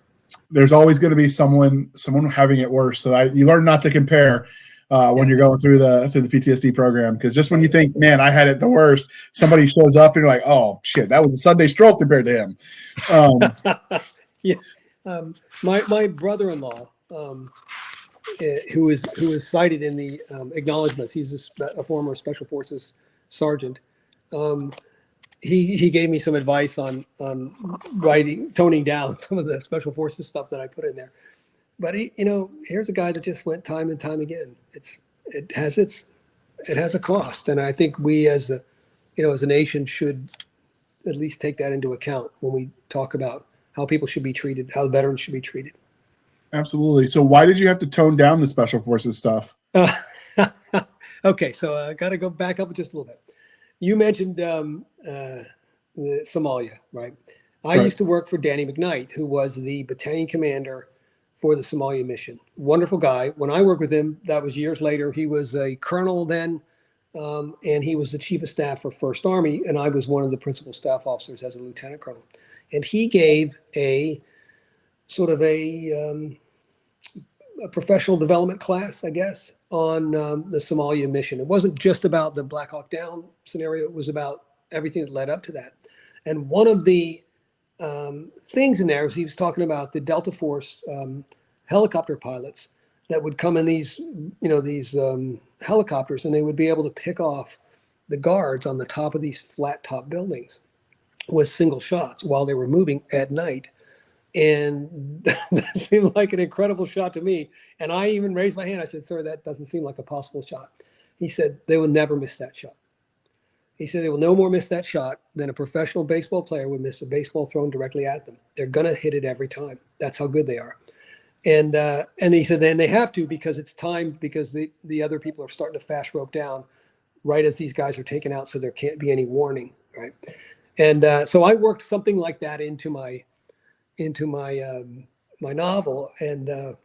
There's always going to be someone having it worse. So you learn not to compare when you're going through the PTSD program, because just when you think, man, I had it the worst, somebody shows up and you're like, oh shit, that was a Sunday stroke compared to him. Yeah. My brother-in-law, who is cited in the acknowledgments, he's a former Special Forces sergeant. He gave me some advice on toning down some of the Special Forces stuff that I put in there. But here's a guy that just went time and time again. It has a cost, and I think we as a nation should at least take that into account when we talk about how people should be treated, how the veterans should be treated. Absolutely. So why did you have to tone down the Special Forces stuff? Okay, so I got to go back up just a little bit. You mentioned the Somalia, right? I used to work for Danny McKnight, who was the battalion commander for the Somalia mission. Wonderful guy. When I worked with him, that was years later. He was a colonel then, and he was the chief of staff for First Army, and I was one of the principal staff officers as a lieutenant colonel. And he gave a sort of a a professional development class, I guess, on the Somalia mission. It wasn't just about the Black Hawk Down scenario. It was about everything that led up to that. And one of the things in there is he was talking about the Delta Force helicopter pilots that would come in these helicopters, and they would be able to pick off the guards on the top of these flat top buildings with single shots while they were moving at night. And that seemed like an incredible shot to me. And I even raised my hand. I said, sir, that doesn't seem like a possible shot. He said, they will never miss that shot. He said, they will no more miss that shot than a professional baseball player would miss a baseball thrown directly at them. They're going to hit it every time. That's how good they are. And he said, then they have to, because it's timed, because the other people are starting to fast rope down right as these guys are taken out. So there can't be any warning. Right. And so I worked something like that into my novel, and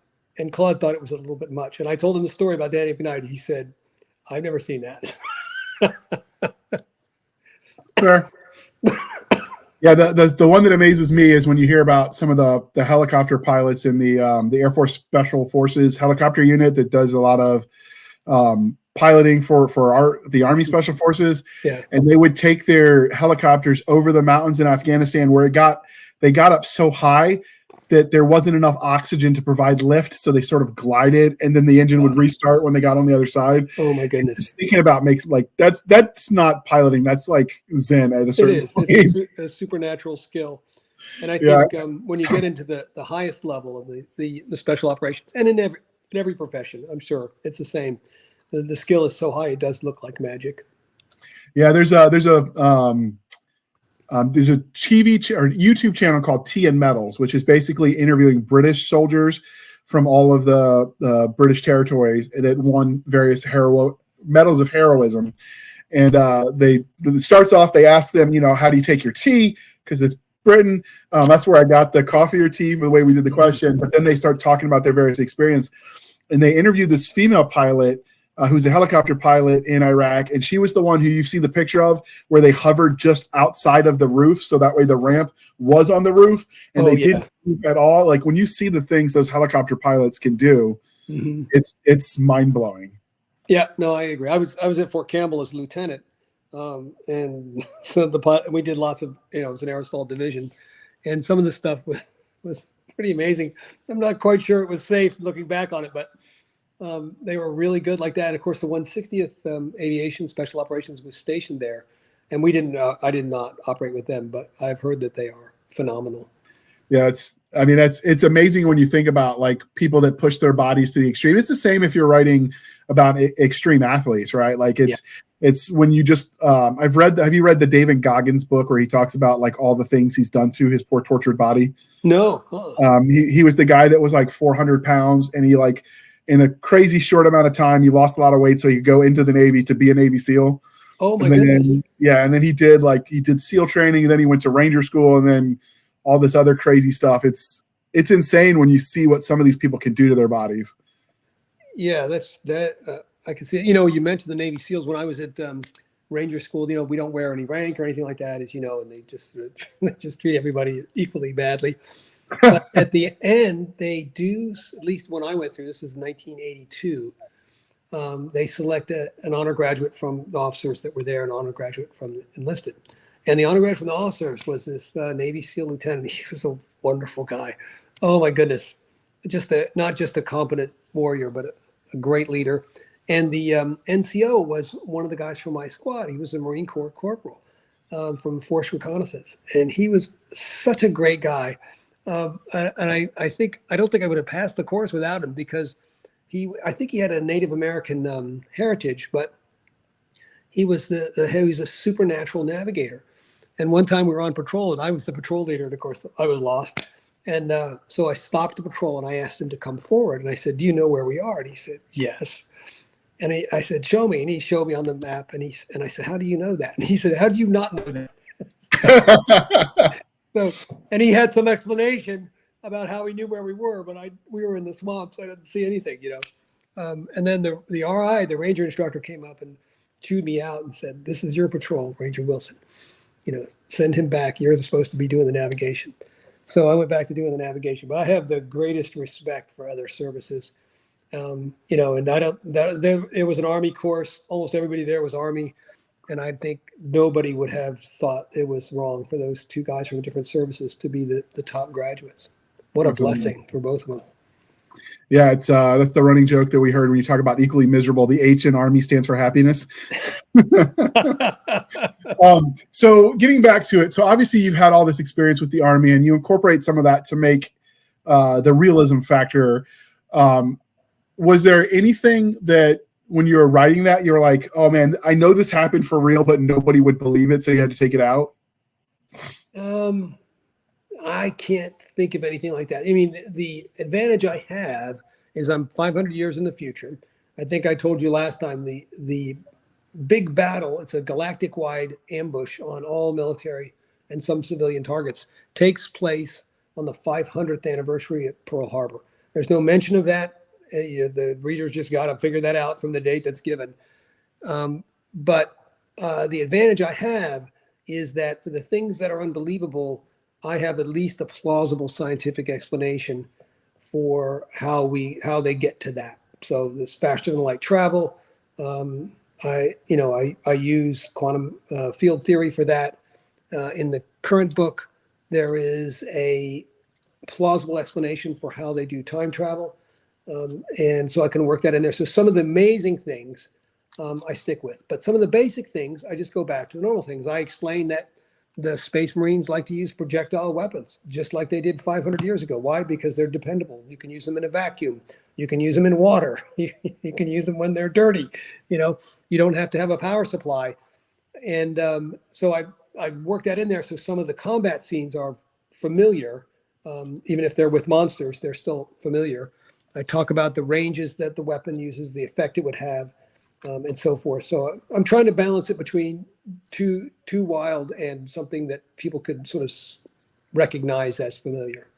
Claude thought it was a little bit much. And I told him the story about Danny McKnight. He said, I've never seen that. Sure. Yeah, the one that amazes me is when you hear about some of the helicopter pilots in the Air Force Special Forces helicopter unit that does a lot of piloting for the Army Special Forces. Yeah. And they would take their helicopters over the mountains in Afghanistan where they got up so high that there wasn't enough oxygen to provide lift, so they sort of glided, and then the engine would restart when they got on the other side. Oh my goodness! Just thinking about makes like that's not piloting. That's like Zen at a certain point. It's a supernatural skill, and I think when you get into the highest level of the special operations, and in every profession, I'm sure it's the same. The skill is so high, it does look like magic. Yeah, there's a TV or YouTube channel called Tea and Metals, which is basically interviewing British soldiers from all of the British territories that won various medals of heroism. And it starts off, they ask them, how do you take your tea? Because it's Britain. That's where I got the coffee or tea, the way we did the question. But then they start talking about their various experience. And they interviewed this female pilot who's a helicopter pilot in Iraq, and she was the one who you see the picture of where they hovered just outside of the roof, so that way the ramp was on the roof, and didn't move at all. Like when you see the things those helicopter pilots can do, it's mind blowing. Yeah, no, I agree. I was at Fort Campbell as lieutenant, and so we did lots of it was an aerosol division, and some of the stuff was pretty amazing. I'm not quite sure it was safe looking back on it, but. They were really good like that. Of course, the 160th Aviation Special Operations was stationed there, and I did not operate with them, but I've heard that they are phenomenal. Yeah, it's amazing when you think about like people that push their bodies to the extreme. It's the same if you're writing about extreme athletes, right? Like it's when you just have you read the David Goggins book where he talks about like all the things he's done to his poor tortured body? No. He was the guy that was like 400 pounds, and he like in a crazy short amount of time, you lost a lot of weight, so you go into the Navy to be a Navy SEAL. Oh my goodness! And then he did SEAL training, and then he went to Ranger School, and then all this other crazy stuff. It's insane when you see what some of these people can do to their bodies. Yeah, I can see it. You mentioned the Navy SEALs. When I was at Ranger School, we don't wear any rank or anything like that, as you know, and they just treat everybody equally badly. But at the end, they do, at least when I went through, this is 1982, they select an honor graduate from the officers that were there, an honor graduate from the enlisted. And the honor graduate from the officers was this Navy SEAL lieutenant. He was a wonderful guy. Oh, my goodness. Not just a competent warrior, but a great leader. And the NCO was one of the guys from my squad. He was a Marine Corps corporal from Force Reconnaissance. And he was such a great guy. And I don't think I would have passed the course without him, because I think he had a Native American heritage, but he was he was a supernatural navigator. And one time we were on patrol, and I was the patrol leader, and of course I was lost. And so I stopped the patrol, and I asked him to come forward, and I said, "Do you know where we are?" And he said, "Yes." And I said, "Show me." And he showed me on the map, and I said, "How do you know that?" And he said, "How do you not know that?" So, and he had some explanation about how he knew where we were, but we were in the swamp, so I didn't see anything, And then the RI, the ranger instructor, came up and chewed me out and said, "This is your patrol, Ranger Wilson. Send him back. You're supposed to be doing the navigation." So I went back to doing the navigation. But I have the greatest respect for other services. You know, and I don't, that there, it was an Army course. Almost everybody there was Army. And I think nobody would have thought it was wrong for those two guys from different services to be the top graduates. What a blessing for both of them. Yeah, it's that's the running joke that we heard when you talk about equally miserable. The H in Army stands for happiness. So getting back to it, so obviously you've had all this experience with the Army, and you incorporate some of that to make the realism factor. Was there anything that when you were writing that you were like, oh man, I know this happened for real, but nobody would believe it, so you had to take it out? I can't think of anything like that. I mean, the advantage I have is I'm 500 years in the future. I think I told you last time the big battle, it's a galactic-wide ambush on all military and some civilian targets, takes place on the 500th anniversary at Pearl Harbor. There's no mention of that. The readers just got to figure that out from the date that's given. But the advantage I have is that for the things that are unbelievable, I have at least a plausible scientific explanation for how they get to that. So this faster than light travel, I use quantum field theory for that. In the current book, there is a plausible explanation for how they do time travel. And so I can work that in there. So some of the amazing things I stick with, but some of the basic things, I just go back to the normal things. I explain that the Space Marines like to use projectile weapons, just like they did 500 years ago. Why? Because they're dependable. You can use them in a vacuum. You can use them in water. You can use them when they're dirty. You know, you don't have to have a power supply. And so I work that in there. So some of the combat scenes are familiar. Even if they're with monsters, they're still familiar. I talk about the ranges that the weapon uses, the effect it would have, and so forth. So I'm trying to balance it between too wild and something that people could sort of recognize as familiar.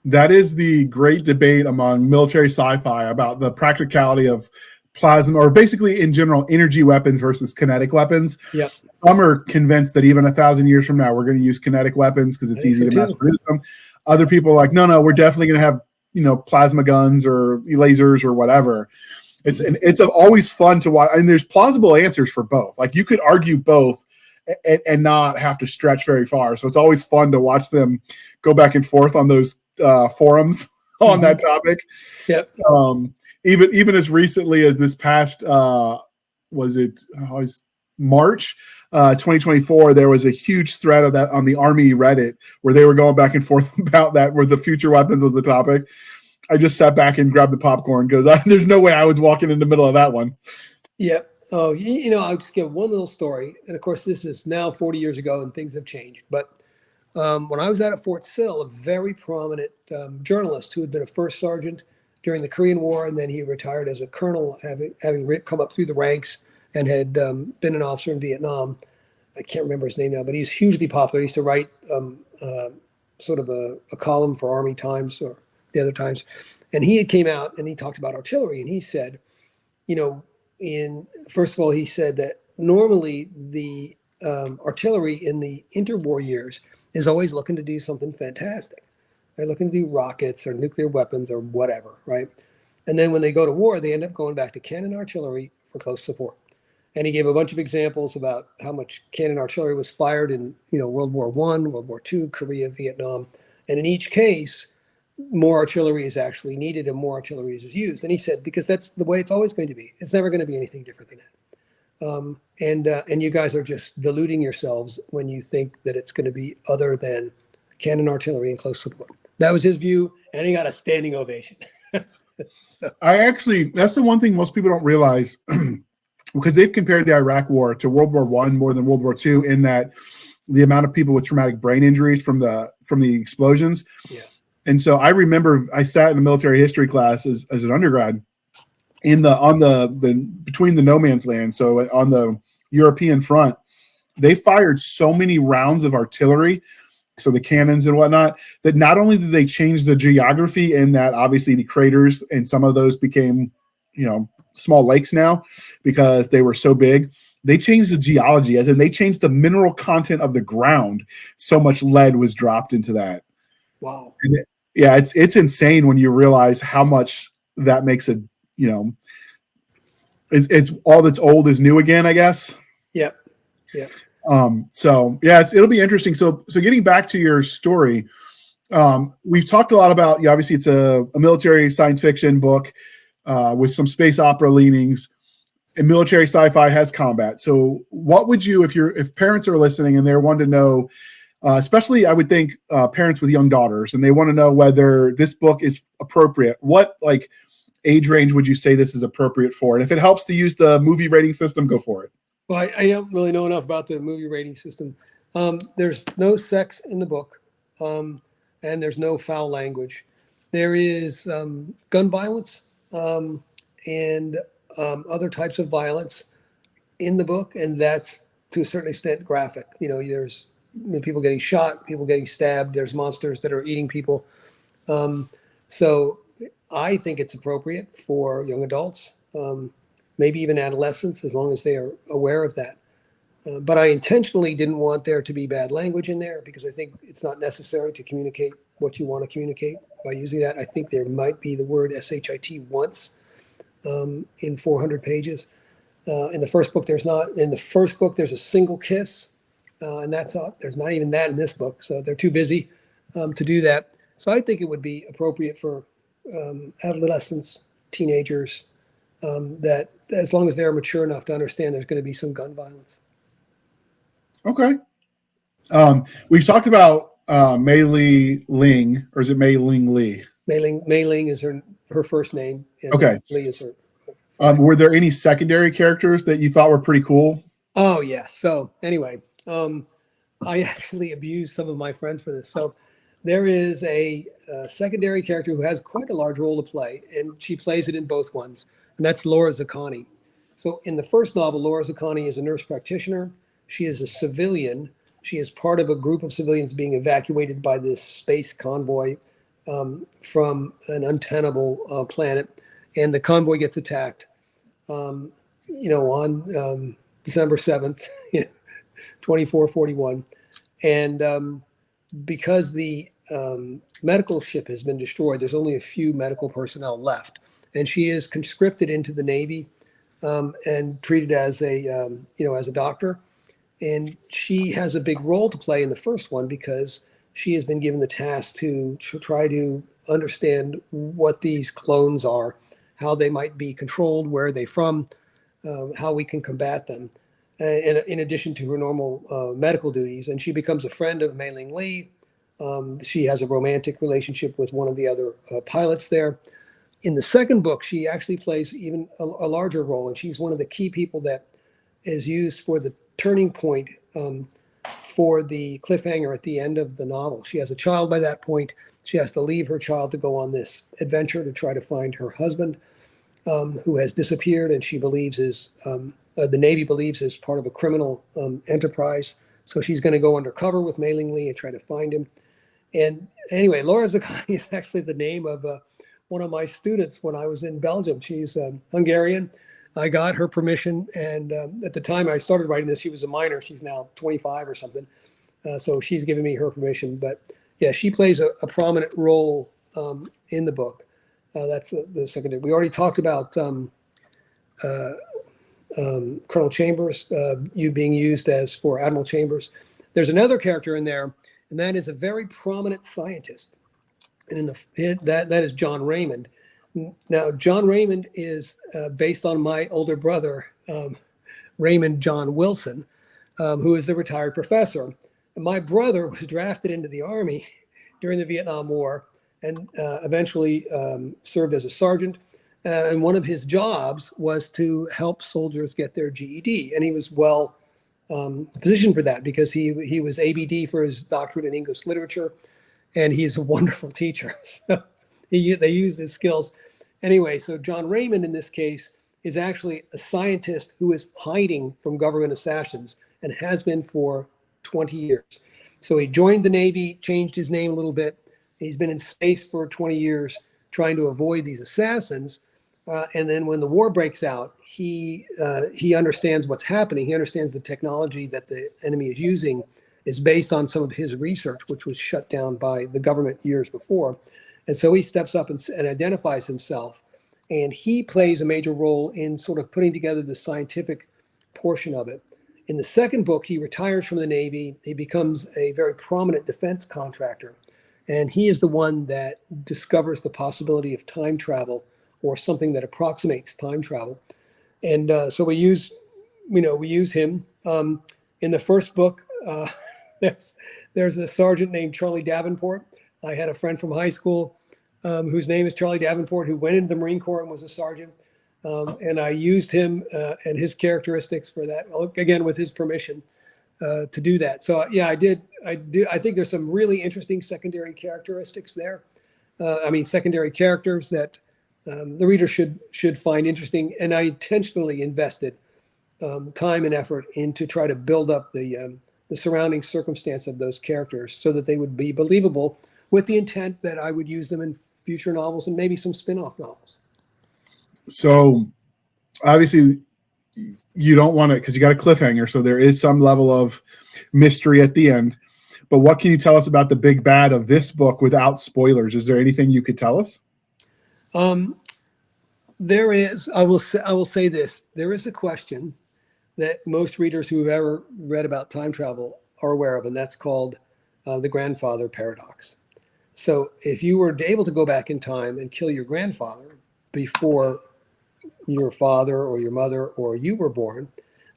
That is the great debate among military sci-fi about the practicality of plasma, or basically in general, energy weapons versus kinetic weapons. Yeah. Some are convinced that even 1,000 years from now, we're going to use kinetic weapons because it's easy to mass produce them. Other people are like, no, we're definitely going to have, plasma guns or lasers or whatever. It's always fun to watch, and there's plausible answers for both. Like you could argue both and not have to stretch very far. So it's always fun to watch them go back and forth on those forums on that topic. Yep. Even as recently as this past March 2024, there was a huge thread of that on the Army Reddit where they were going back and forth about that, where the future weapons was the topic. I just sat back and grabbed the popcorn because there's no way I was walking in the middle of that one. Yep. Oh, I'll just give one little story. And of course, this is now 40 years ago and things have changed. But when I was out at Fort Sill, a very prominent journalist who had been a first sergeant during the Korean War, and then he retired as a colonel, having come up through the ranks and had been an officer in Vietnam. I can't remember his name now, but he's hugely popular. He used to write sort of a column for Army Times or the other times. And he had came out and he talked about artillery. And he said, first of all, he said that normally the artillery in the interwar years is always looking to do something fantastic. They're looking to do rockets or nuclear weapons or whatever, right? And then when they go to war, they end up going back to cannon artillery for close support. And he gave a bunch of examples about how much cannon artillery was fired in, World War I, World War II, Korea, Vietnam. And in each case, more artillery is actually needed and more artillery is used. And he said, because that's the way it's always going to be. It's never going to be anything different than that. And you guys are just deluding yourselves when you think that it's going to be other than cannon artillery and close support. That was his view, and he got a standing ovation. That's the one thing most people don't realize, because they've compared the Iraq War to World War I more than World War II in that the amount of people with traumatic brain injuries from the explosions. Yeah. And so I remember I sat in a military history class as an undergrad between the no man's land. So on the European front, they fired so many rounds of artillery, so the cannons and whatnot, that not only did they change the geography in that obviously the craters and some of those became, small lakes now because they were so big. They changed the geology, as in they changed the mineral content of the ground. So much lead was dropped into that. Wow. It's insane when you realize how much that makes it, it's all that's old is new again, I guess. Yep. Yeah. So yeah, it'll be interesting. So getting back to your story, we've talked a lot about, obviously it's a military science fiction book with some space opera leanings, and military sci-fi has combat. So what would you, if parents are listening and they're wanting to know, especially I would think parents with young daughters, and they want to know whether this book is appropriate, what age range would you say this is appropriate for? And if it helps to use the movie rating system, go for it. Well, I don't really know enough about the movie rating system. There's no sex in the book, and there's no foul language. There is gun violence and other types of violence in the book, and that's to a certain extent graphic. There's people getting shot, people getting stabbed. There's monsters that are eating people. So I think it's appropriate for young adults, maybe even adolescents, as long as they are aware of that. But I intentionally didn't want there to be bad language in there because I think it's not necessary to communicate what you want to communicate by using that. I think there might be the word SHIT once in 400 pages. In the first book, there's not. In the first book, there's a single kiss, and that's all. There's not even that in this book, so they're too busy to do that. So I think it would be appropriate for adolescents, teenagers, that as long as they're mature enough to understand there's going to be some gun violence. Okay. We've talked about Mei Ling, or is it Mei Ling Lee? Mei Ling is her first name. And okay. Lee is her. Were there any secondary characters that you thought were pretty cool? Oh, yeah. So anyway, I actually abused some of my friends for this. So there is a secondary character who has quite a large role to play, and she plays it in both ones, and that's Laura Zaccani. So in the first novel, Laura Zaccani is a nurse practitioner. She is a civilian. She is part of a group of civilians being evacuated by this space convoy from an untenable planet, and the convoy gets attacked. On December 7th, 2441, and because the medical ship has been destroyed, there's only a few medical personnel left, and she is conscripted into the Navy and treated as a doctor. And she has a big role to play in the first one because she has been given the task to try to understand what these clones are, how they might be controlled, where are they from, how we can combat them, in addition to her normal medical duties. And she becomes a friend of Mei Ling Lee. She has a romantic relationship with one of the other pilots there. In the second book, she actually plays even a larger role, and she's one of the key people that is used for the turning point for the cliffhanger at the end of the novel. She has a child by that point. She has to leave her child to go on this adventure to try to find her husband, who has disappeared, and she believes the Navy believes is part of a criminal enterprise. So she's going to go undercover with Mei Ling Lee and try to find him. And anyway, Laura Zaccani is actually the name of one of my students when I was in Belgium. She's Hungarian. I got her permission, and at the time I started writing this, she was a minor. She's now 25 or something. So she's given me her permission. But yeah, she plays a prominent role in the book. That's the secondary. We already talked about Colonel Chambers, you being used as for Admiral Chambers. There's another character in there, and that is a very prominent scientist. And that is John Raymond. Now, John Raymond is based on my older brother, Raymond John Wilson, who is the retired professor. And my brother was drafted into the Army during the Vietnam War and eventually served as a sergeant. And one of his jobs was to help soldiers get their GED. And he was well positioned for that because he was ABD for his doctorate in English literature, and he's a wonderful teacher. So they use his skills. Anyway, so John Raymond in this case is actually a scientist who is hiding from government assassins and has been for 20 years. So he joined the Navy, changed his name a little bit. He's been in space for 20 years trying to avoid these assassins. And then when the war breaks out, he understands what's happening. He understands the technology that the enemy is using is based on some of his research, which was shut down by the government years before. And so he steps up and identifies himself And he plays a major role in sort of putting together the scientific portion of it. In the second book, he retires from the Navy. He becomes a very prominent defense contractor. And he is the one that discovers the possibility of time travel, or something that approximates time travel. And so we use him. In the first book, there's a sergeant named Charlie Davenport. I had a friend from high school whose name is Charlie Davenport, who went into the Marine Corps and was a sergeant. And I used him and his characteristics for that, again, with his permission, to do that. So yeah, I did. I think there's some really interesting secondary characteristics there. Secondary characters that the reader should find interesting. And I intentionally invested time and effort into try to build up the surrounding circumstance of those characters so that they would be believable, with the intent that I would use them in future novels and maybe some spin-off novels. So obviously you don't want to, because you got a cliffhanger, so there is some level of mystery at the end. But what can you tell us about the big bad of this book without spoilers? Is there anything you could tell us? There is. I will say this. There is a question that most readers who have ever read about time travel are aware of, and that's called the grandfather paradox. So if you were able to go back in time and kill your grandfather before your father or your mother or you were born,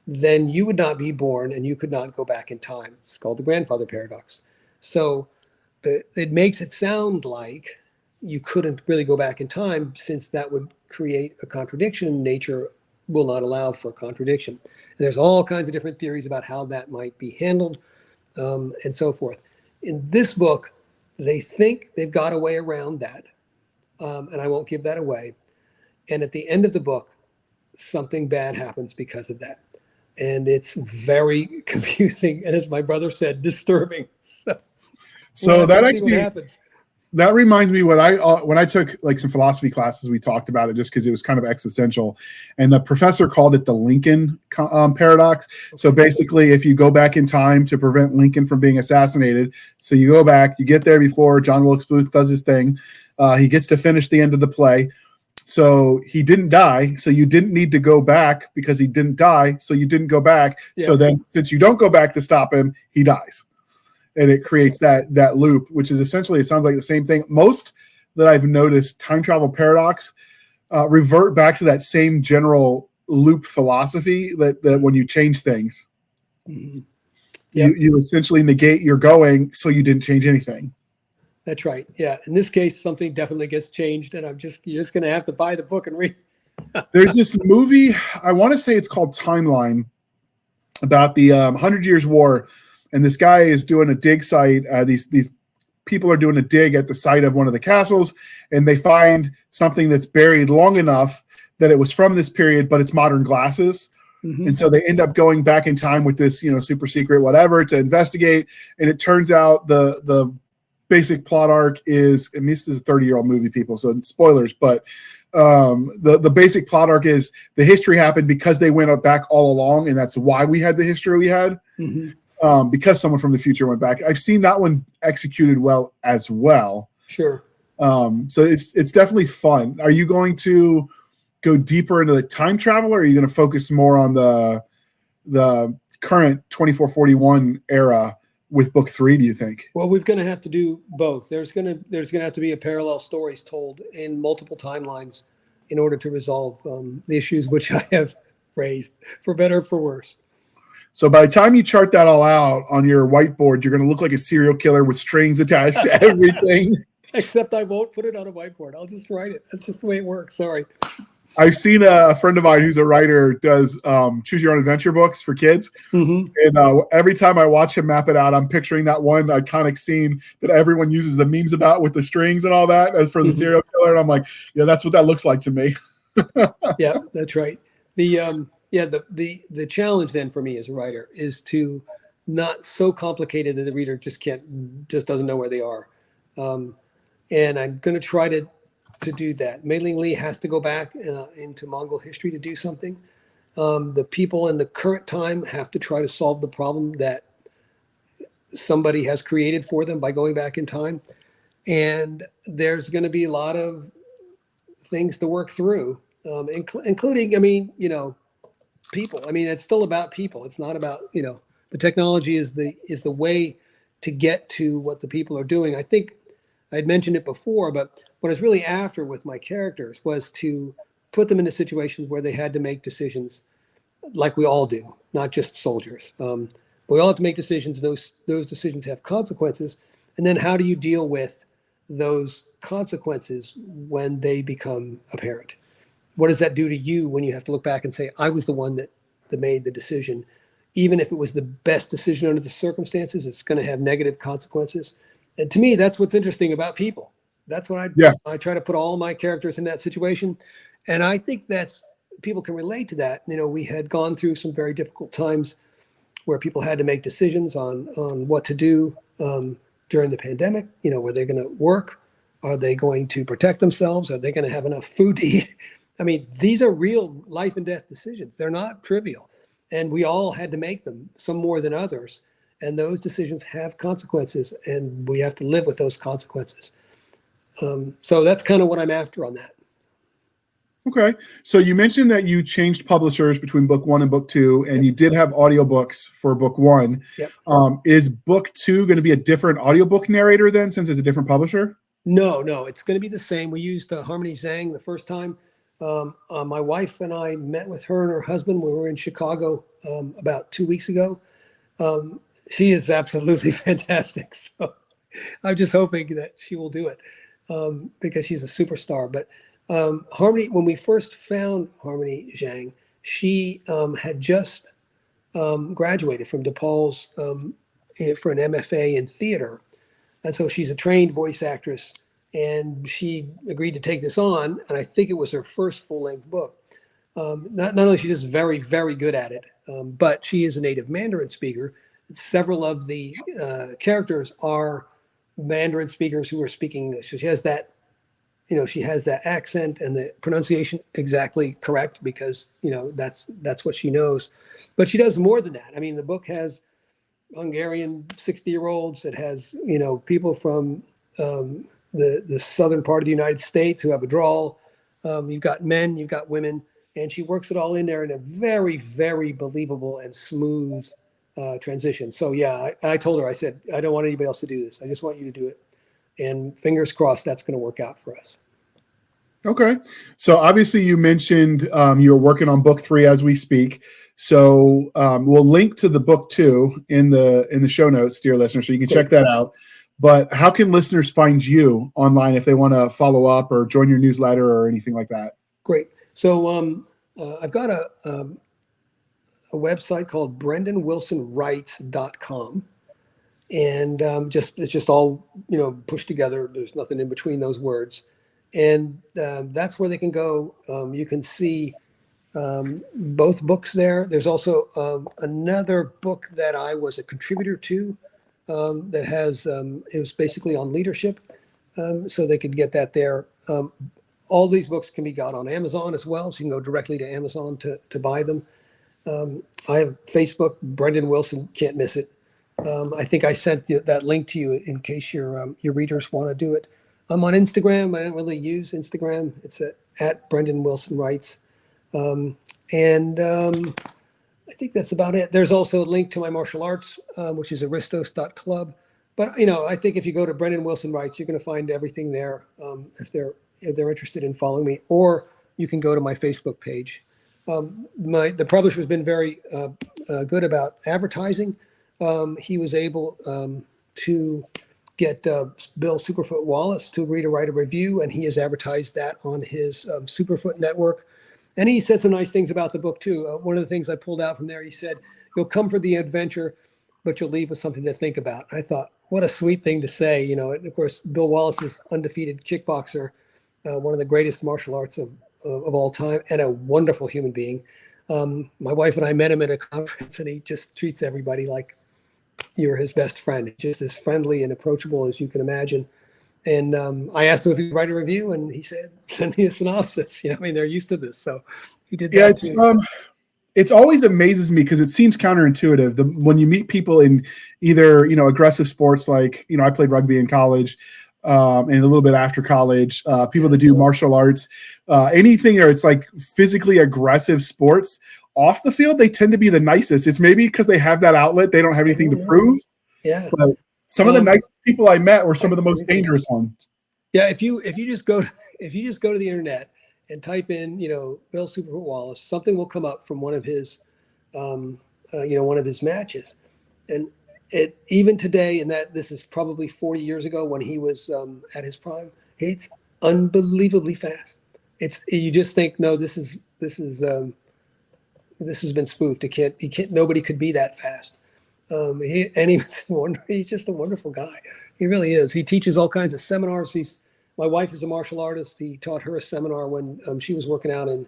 then you would not be born and you could not go back in time. It's called the grandfather paradox. So it makes it sound like you couldn't really go back in time, since that would create a contradiction. Nature will not allow for contradiction. And there's all kinds of different theories about how that might be handled, and so forth. In this book, they think they've got a way around that, and I won't give that away. And at the end of the book, something bad happens because of that. And it's very confusing, and as my brother said, disturbing. So that actually happens. That reminds me when I took like some philosophy classes, we talked about it just because it was kind of existential, and the professor called it the Lincoln paradox. So basically, if you go back in time to prevent Lincoln from being assassinated, so you go back, you get there before John Wilkes Booth does his thing, he gets to finish the end of the play. So he didn't die, so you didn't need to go back because he didn't die, so you didn't go back. Yeah. So then since you don't go back to stop him, he dies. And it creates that loop, which is essentially, it sounds like the same thing. Most that I've noticed, time travel paradox, revert back to that same general loop philosophy that when you change things, mm-hmm. Yep. you essentially negate your going, so you didn't change anything. That's right. Yeah. In this case, something definitely gets changed, and you're just going to have to buy the book and read. There's this movie, I want to say it's called Timeline, about the 100 Years' War. And this guy is doing a dig site. These people are doing a dig at the site of one of the castles, and they find something that's buried long enough that it was from this period, but it's modern glasses. Mm-hmm. And so they end up going back in time with this, super secret whatever to investigate. And it turns out the basic plot arc is, and this is a 30-year-old movie, people, so spoilers, but the basic plot arc is the history happened because they went back all along, and that's why we had the history we had. Mm-hmm. Because someone from the future went back. I've seen that one executed well as well. Sure. So it's definitely fun. Are you going to go deeper into the time travel, or are you going to focus more on the current 2441 era with book 3, do you think? Well, we're going to have to do both. There's going to have to be a parallel stories told in multiple timelines in order to resolve the issues which I have raised, for better or for worse. So by the time you chart that all out on your whiteboard, you're going to look like a serial killer with strings attached to everything. Except I won't put it on a whiteboard. I'll just write it. That's just the way it works. Sorry. I've seen a friend of mine who's a writer does choose your own adventure books for kids. Mm-hmm. And every time I watch him map it out, I'm picturing that one iconic scene that everyone uses the memes about with the strings and all that as for the serial killer. And I'm like, yeah, that's what that looks like to me. Yeah, that's right. The challenge then for me as a writer is to not so complicated that the reader just doesn't know where they are. And I'm going to try to do that. Mei Ling Lee has to go back into Mongol history to do something. The people in the current time have to try to solve the problem that somebody has created for them by going back in time. And there's going to be a lot of things to work through, including, I mean, people. I mean, it's still about people. It's not about, the technology is the way to get to what the people are doing. I think I'd mentioned it before, but what I was really after with my characters was to put them into situations where they had to make decisions like we all do, not just soldiers. We all have to make decisions. Those decisions have consequences. And then how do you deal with those consequences when they become apparent? What does that do to you when you have to look back and say, I was the one that made the decision? Even if it was the best decision under the circumstances, it's going to have negative consequences. And to me, that's what's interesting about people. That's what I try to put all my characters in that situation. And I think people can relate to that. We had gone through some very difficult times where people had to make decisions on what to do during the pandemic. Were they going to work? Are they going to protect themselves? Are they going to have enough food to eat? I mean, these are real life and death decisions. They're not trivial. And we all had to make them, some more than others. And those decisions have consequences, and we have to live with those consequences. So that's kind of what I'm after on that. Okay. So you mentioned that you changed publishers between book 1 and book 2, and you did have audiobooks for book 1. Yep. Is book 2 going to be a different audiobook narrator then, since it's a different publisher? No, it's going to be the same. We used Harmony Zhang the first time. My wife and I met with her and her husband. We were in Chicago about 2 weeks ago. She is absolutely fantastic. So I'm just hoping that she will do it because she's a superstar. But Harmony, when we first found Harmony Zhang, she had just graduated from DePaul's for an MFA in theater. And so she's a trained voice actress, and she agreed to take this on. And I think it was her first full-length book. Not only is she just very, very good at it, but she is a native Mandarin speaker. Several of the characters are Mandarin speakers who are speaking English. So she has that, she has that accent and the pronunciation exactly correct because, that's what she knows. But she does more than that. I mean, the book has Hungarian 60-year-olds. It has, people from the southern part of the United States who have a drawl. You've got men, you've got women, and she works it all in there in a very, very believable and smooth transition. So yeah, I told her, I said, I don't want anybody else to do this. I just want you to do it. And fingers crossed, that's going to work out for us. Okay. So obviously you mentioned you're working on book 3 as we speak. So we'll link to the book 2 in the show notes, dear listeners, so you can check that out. But how can listeners find you online if they want to follow up or join your newsletter or anything like that? Great. So I've got a website called BrendanWilsonWrites.com. And it's just all, pushed together. There's nothing in between those words. And that's where they can go. You can see both books there. There's also another book that I was a contributor to that has, it was basically on leadership. So they could get that there. All these books can be got on Amazon as well. So you can go directly to Amazon to buy them. I have Facebook, Brendan Wilson, can't miss it. I think I sent that link to you in case your readers want to do it. I'm on Instagram. I don't really use Instagram. It's at Brendan Wilson Writes. I think that's about it. There's also a link to my martial arts, which is aristos.club. But, I think if you go to Brendan Wilson Writes, you're going to find everything there if they're interested in following me. Or you can go to my Facebook page. The publisher has been very good about advertising. He was able to get Bill Superfoot Wallace to agree to write a review, and he has advertised that on his Superfoot network. And he said some nice things about the book, too. One of the things I pulled out from there, he said, you'll come for the adventure, but you'll leave with something to think about. I thought, what a sweet thing to say. And of course, Bill Wallace is undefeated kickboxer, one of the greatest martial arts of all time, and a wonderful human being. My wife and I met him at a conference, and he just treats everybody like you're his best friend. He's just as friendly and approachable as you can imagine. And I asked him if he'd write a review, and he said, send me a synopsis. They're used to this. So he did that. Yeah, it's always amazes me because it seems counterintuitive. When you meet people in either, aggressive sports like, I played rugby in college, and a little bit after college. People that do martial arts, anything where it's like physically aggressive sports. Off the field, they tend to be the nicest. It's maybe because they have that outlet. They don't have anything to prove. Yeah. But some of the nicest people I met were some of the most dangerous ones. Yeah. If you just go to the internet and type in, Bill Superfoot Wallace, something will come up from one of his, one of his matches. And it, even today, and that this is probably 40 years ago when he was at his prime, he's unbelievably fast. You just think, no, this has been spoofed. Nobody could be that fast. He's just a wonderful guy. He really is. He teaches all kinds of seminars. My wife is a martial artist. He taught her a seminar when she was working out in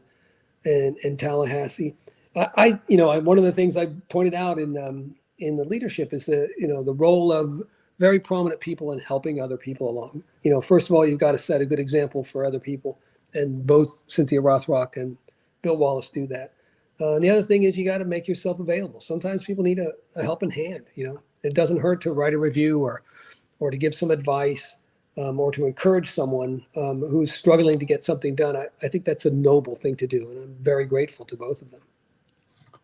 Tallahassee. One of the things I pointed out in the leadership is the role of very prominent people in helping other people along. First of all, you've got to set a good example for other people, and both Cynthia Rothrock and Bill Wallace do that. And the other thing is you got to make yourself available. Sometimes people need a helping hand. It doesn't hurt to write a review or to give some advice or to encourage someone who's struggling to get something done. I think that's a noble thing to do, and I'm very grateful to both of them.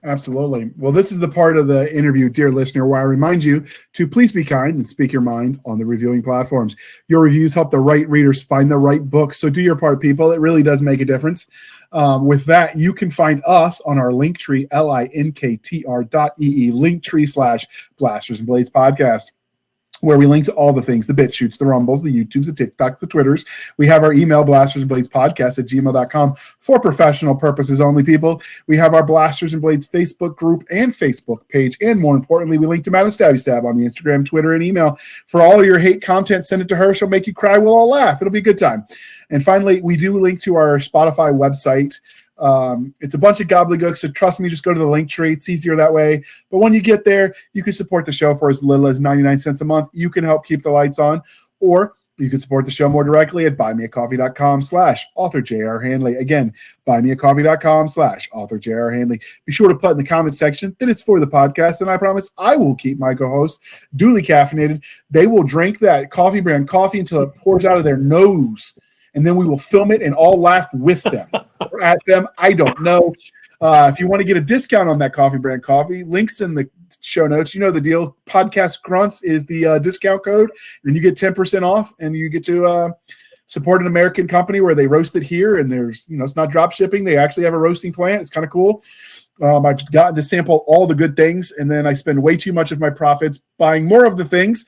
Absolutely. Well, this is the part of the interview, dear listener, where I remind you to please be kind and speak your mind on the reviewing platforms. Your reviews help the right readers find the right books. So do your part, people. It really does make a difference. With that, you can find us on our Linktree, linktr.ee, Linktree/Blasters and Blades podcast, where we link to all the things, the BitChutes, the Rumbles, the YouTubes, the TikToks, the Twitters. We have our email, blastersandbladespodcast@gmail.com, for professional purposes only, people. We have our Blasters and Blades Facebook group and Facebook page. And more importantly, we link to Madam Stabby Stab on the Instagram, Twitter, and email. For all of your hate content, send it to her. She'll make you cry. We'll all laugh. It'll be a good time. And finally, we do link to our Spotify website. It's a bunch of gobbledygook, so trust me, just go to the link tree. It's easier that way. But when you get there, you can support the show for as little as 99 cents a month. You can help keep the lights on, or you can support the show more directly at buymeacoffee.com/author J.R. Handley. Again, buymeacoffee.com/author J.R. Handley. Be sure to put in the comment section that it's for the podcast, and I promise I will keep my co-hosts duly caffeinated. They will drink that coffee brand coffee until it pours out of their nose, and then we will film it and all laugh with them or at them. I don't know. If you want to get a discount on that coffee brand coffee, links in the show notes. You know the deal. Podcast Grunts is the discount code, and you get 10% off, and you get to support an American company where they roast it here, and there's, it's not drop shipping. They actually have a roasting plant. It's kind of cool. I've gotten to sample all the good things, and then I spend way too much of my profits buying more of the things.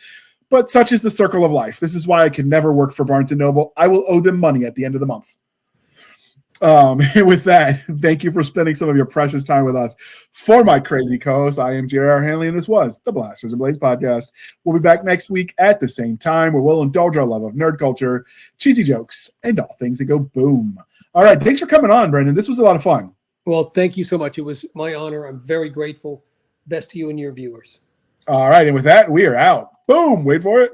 But such is the circle of life. This is why I can never work for Barnes & Noble. I will owe them money at the end of the month. With that, thank you for spending some of your precious time with us. For my crazy co-host, I am J.R. Handley, and this was the Blasters and Blades podcast. We'll be back next week at the same time, where we'll indulge our love of nerd culture, cheesy jokes, and all things that go boom. All right, thanks for coming on, Brendan. This was a lot of fun. Well, thank you so much. It was my honor. I'm very grateful. Best to you and your viewers. All right, and with that, we are out. Boom. Wait for it.